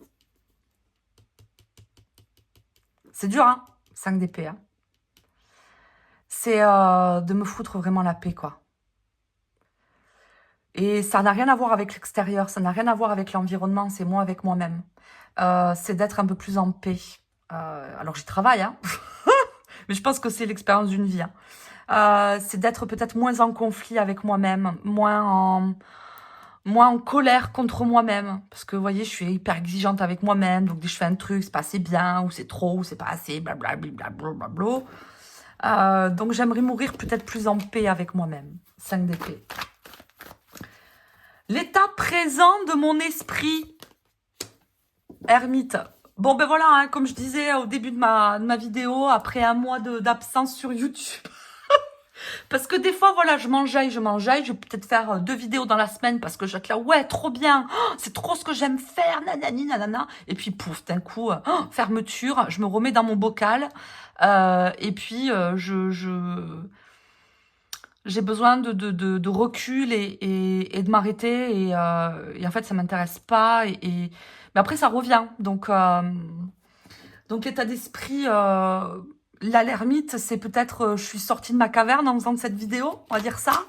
C'est dur, hein, 5 d'épée. Hein. C'est de me foutre vraiment la paix, quoi. Et ça n'a rien à voir avec l'extérieur, ça n'a rien à voir avec l'environnement, c'est moi avec moi-même. C'est d'être un peu plus en paix. Alors j'y travaille, hein. Mais je pense que c'est l'expérience d'une vie. Hein. C'est d'être peut-être moins en conflit avec moi-même, moins en colère contre moi-même. Parce que, vous voyez, je suis hyper exigeante avec moi-même. Donc, dès que je fais un truc, c'est pas assez bien, ou c'est trop, ou c'est pas assez, blablabla. Donc, j'aimerais mourir peut-être plus en paix avec moi-même. 5 d'épée. L'état présent de mon esprit. Ermite. Bon, ben voilà, hein, comme je disais au début de ma vidéo, après un mois d'absence sur YouTube. Parce que des fois, voilà, je m'enjaille. Je vais peut-être faire 2 vidéos dans la semaine parce que je vais être là, ouais, trop bien, oh, c'est trop ce que j'aime faire, nanani, nanana. Et puis, pouf, d'un coup, fermeture, je me remets dans mon bocal. Et puis, j'ai besoin de recul et de m'arrêter. Et en fait, ça m'intéresse pas. Mais après, ça revient. Donc l'état d'esprit... Là, l'ermite, c'est peut-être je suis sortie de ma caverne en faisant de cette vidéo, on va dire ça.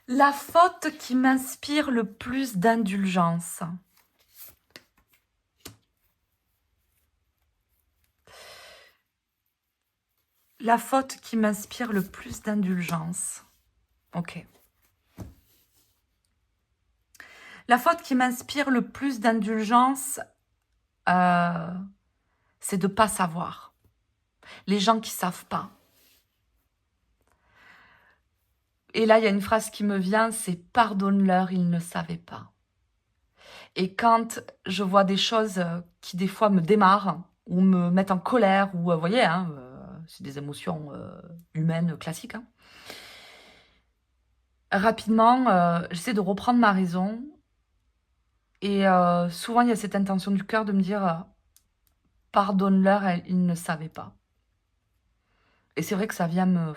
La faute qui m'inspire le plus d'indulgence. La faute qui m'inspire le plus d'indulgence. Ok. La faute qui m'inspire le plus d'indulgence, c'est de ne pas savoir. Les gens qui ne savent pas. Et là, il y a une phrase qui me vient, c'est « Pardonne-leur, ils ne savaient pas ». Et quand je vois des choses qui, des fois, me démarrent, ou me mettent en colère, ou, vous voyez, hein, c'est des émotions humaines classiques, hein. Rapidement, j'essaie de reprendre ma raison. Et souvent, il y a cette intention du cœur de me dire « Pardonne-leur, ils ne savaient pas ». Et c'est vrai que ça vient me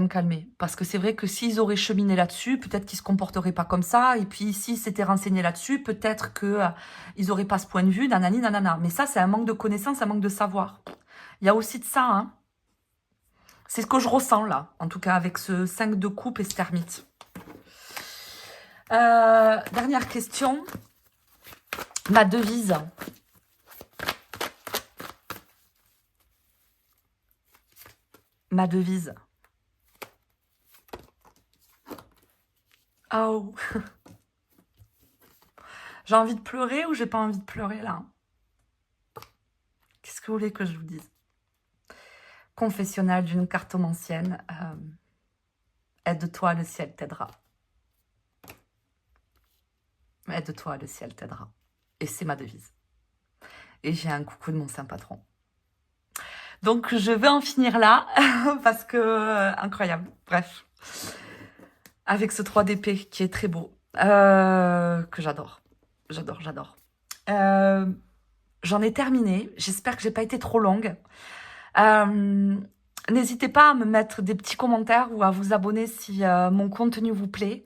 calmer. Parce que c'est vrai que s'ils auraient cheminé là-dessus, peut-être qu'ils ne se comporteraient pas comme ça. Et puis, s'ils s'étaient renseignés là-dessus, peut-être qu'ils n'auraient pas ce point de vue, nanani, nanana. Mais ça, c'est un manque de connaissance, un manque de savoir. Il y a aussi de ça, hein. C'est ce que je ressens, là. En tout cas, avec ce 5 de coupe et cet ermite. Dernière question. Ma devise. Ma devise. Oh. J'ai envie de pleurer ou j'ai pas envie de pleurer là? Qu'est-ce que vous voulez que je vous dise? Confessionnal d'une cartomancienne. Aide-toi, le ciel t'aidera. Aide-toi, le ciel t'aidera. Et c'est ma devise. Et j'ai un coucou de mon saint patron. Donc je vais en finir là parce que incroyable. Bref. Avec ce 3 d'épée qui est très beau. Que j'adore. J'adore. J'en ai terminé. J'espère que j'ai pas été trop longue. N'hésitez pas à me mettre des petits commentaires ou à vous abonner si mon contenu vous plaît.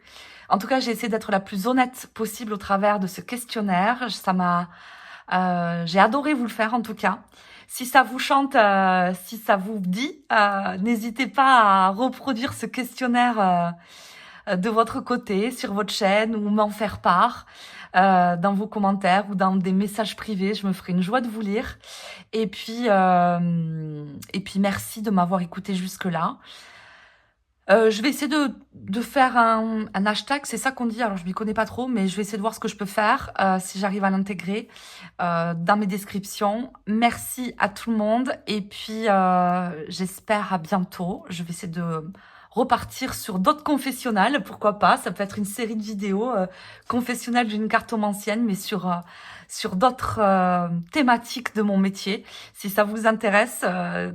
En tout cas, j'ai essayé d'être la plus honnête possible au travers de ce questionnaire. J'ai adoré vous le faire en tout cas. Si ça vous chante, si ça vous dit, n'hésitez pas à reproduire ce questionnaire de votre côté, sur votre chaîne, ou m'en faire part dans vos commentaires ou dans des messages privés. Je me ferai une joie de vous lire. Et puis merci de m'avoir écouté jusque-là. Je vais essayer de faire un hashtag, c'est ça qu'on dit. Alors, je m'y connais pas trop, mais je vais essayer de voir ce que je peux faire, si j'arrive à l'intégrer dans mes descriptions. Merci à tout le monde. Et puis, j'espère à bientôt. Je vais essayer de repartir sur d'autres confessionnals, pourquoi pas. Ça peut être une série de vidéos confessionnales d'une cartomancienne, mais sur d'autres thématiques de mon métier. Si ça vous intéresse,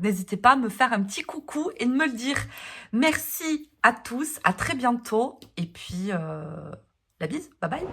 n'hésitez pas à me faire un petit coucou et de me le dire. Merci à tous, à très bientôt. Et puis, la bise, bye bye.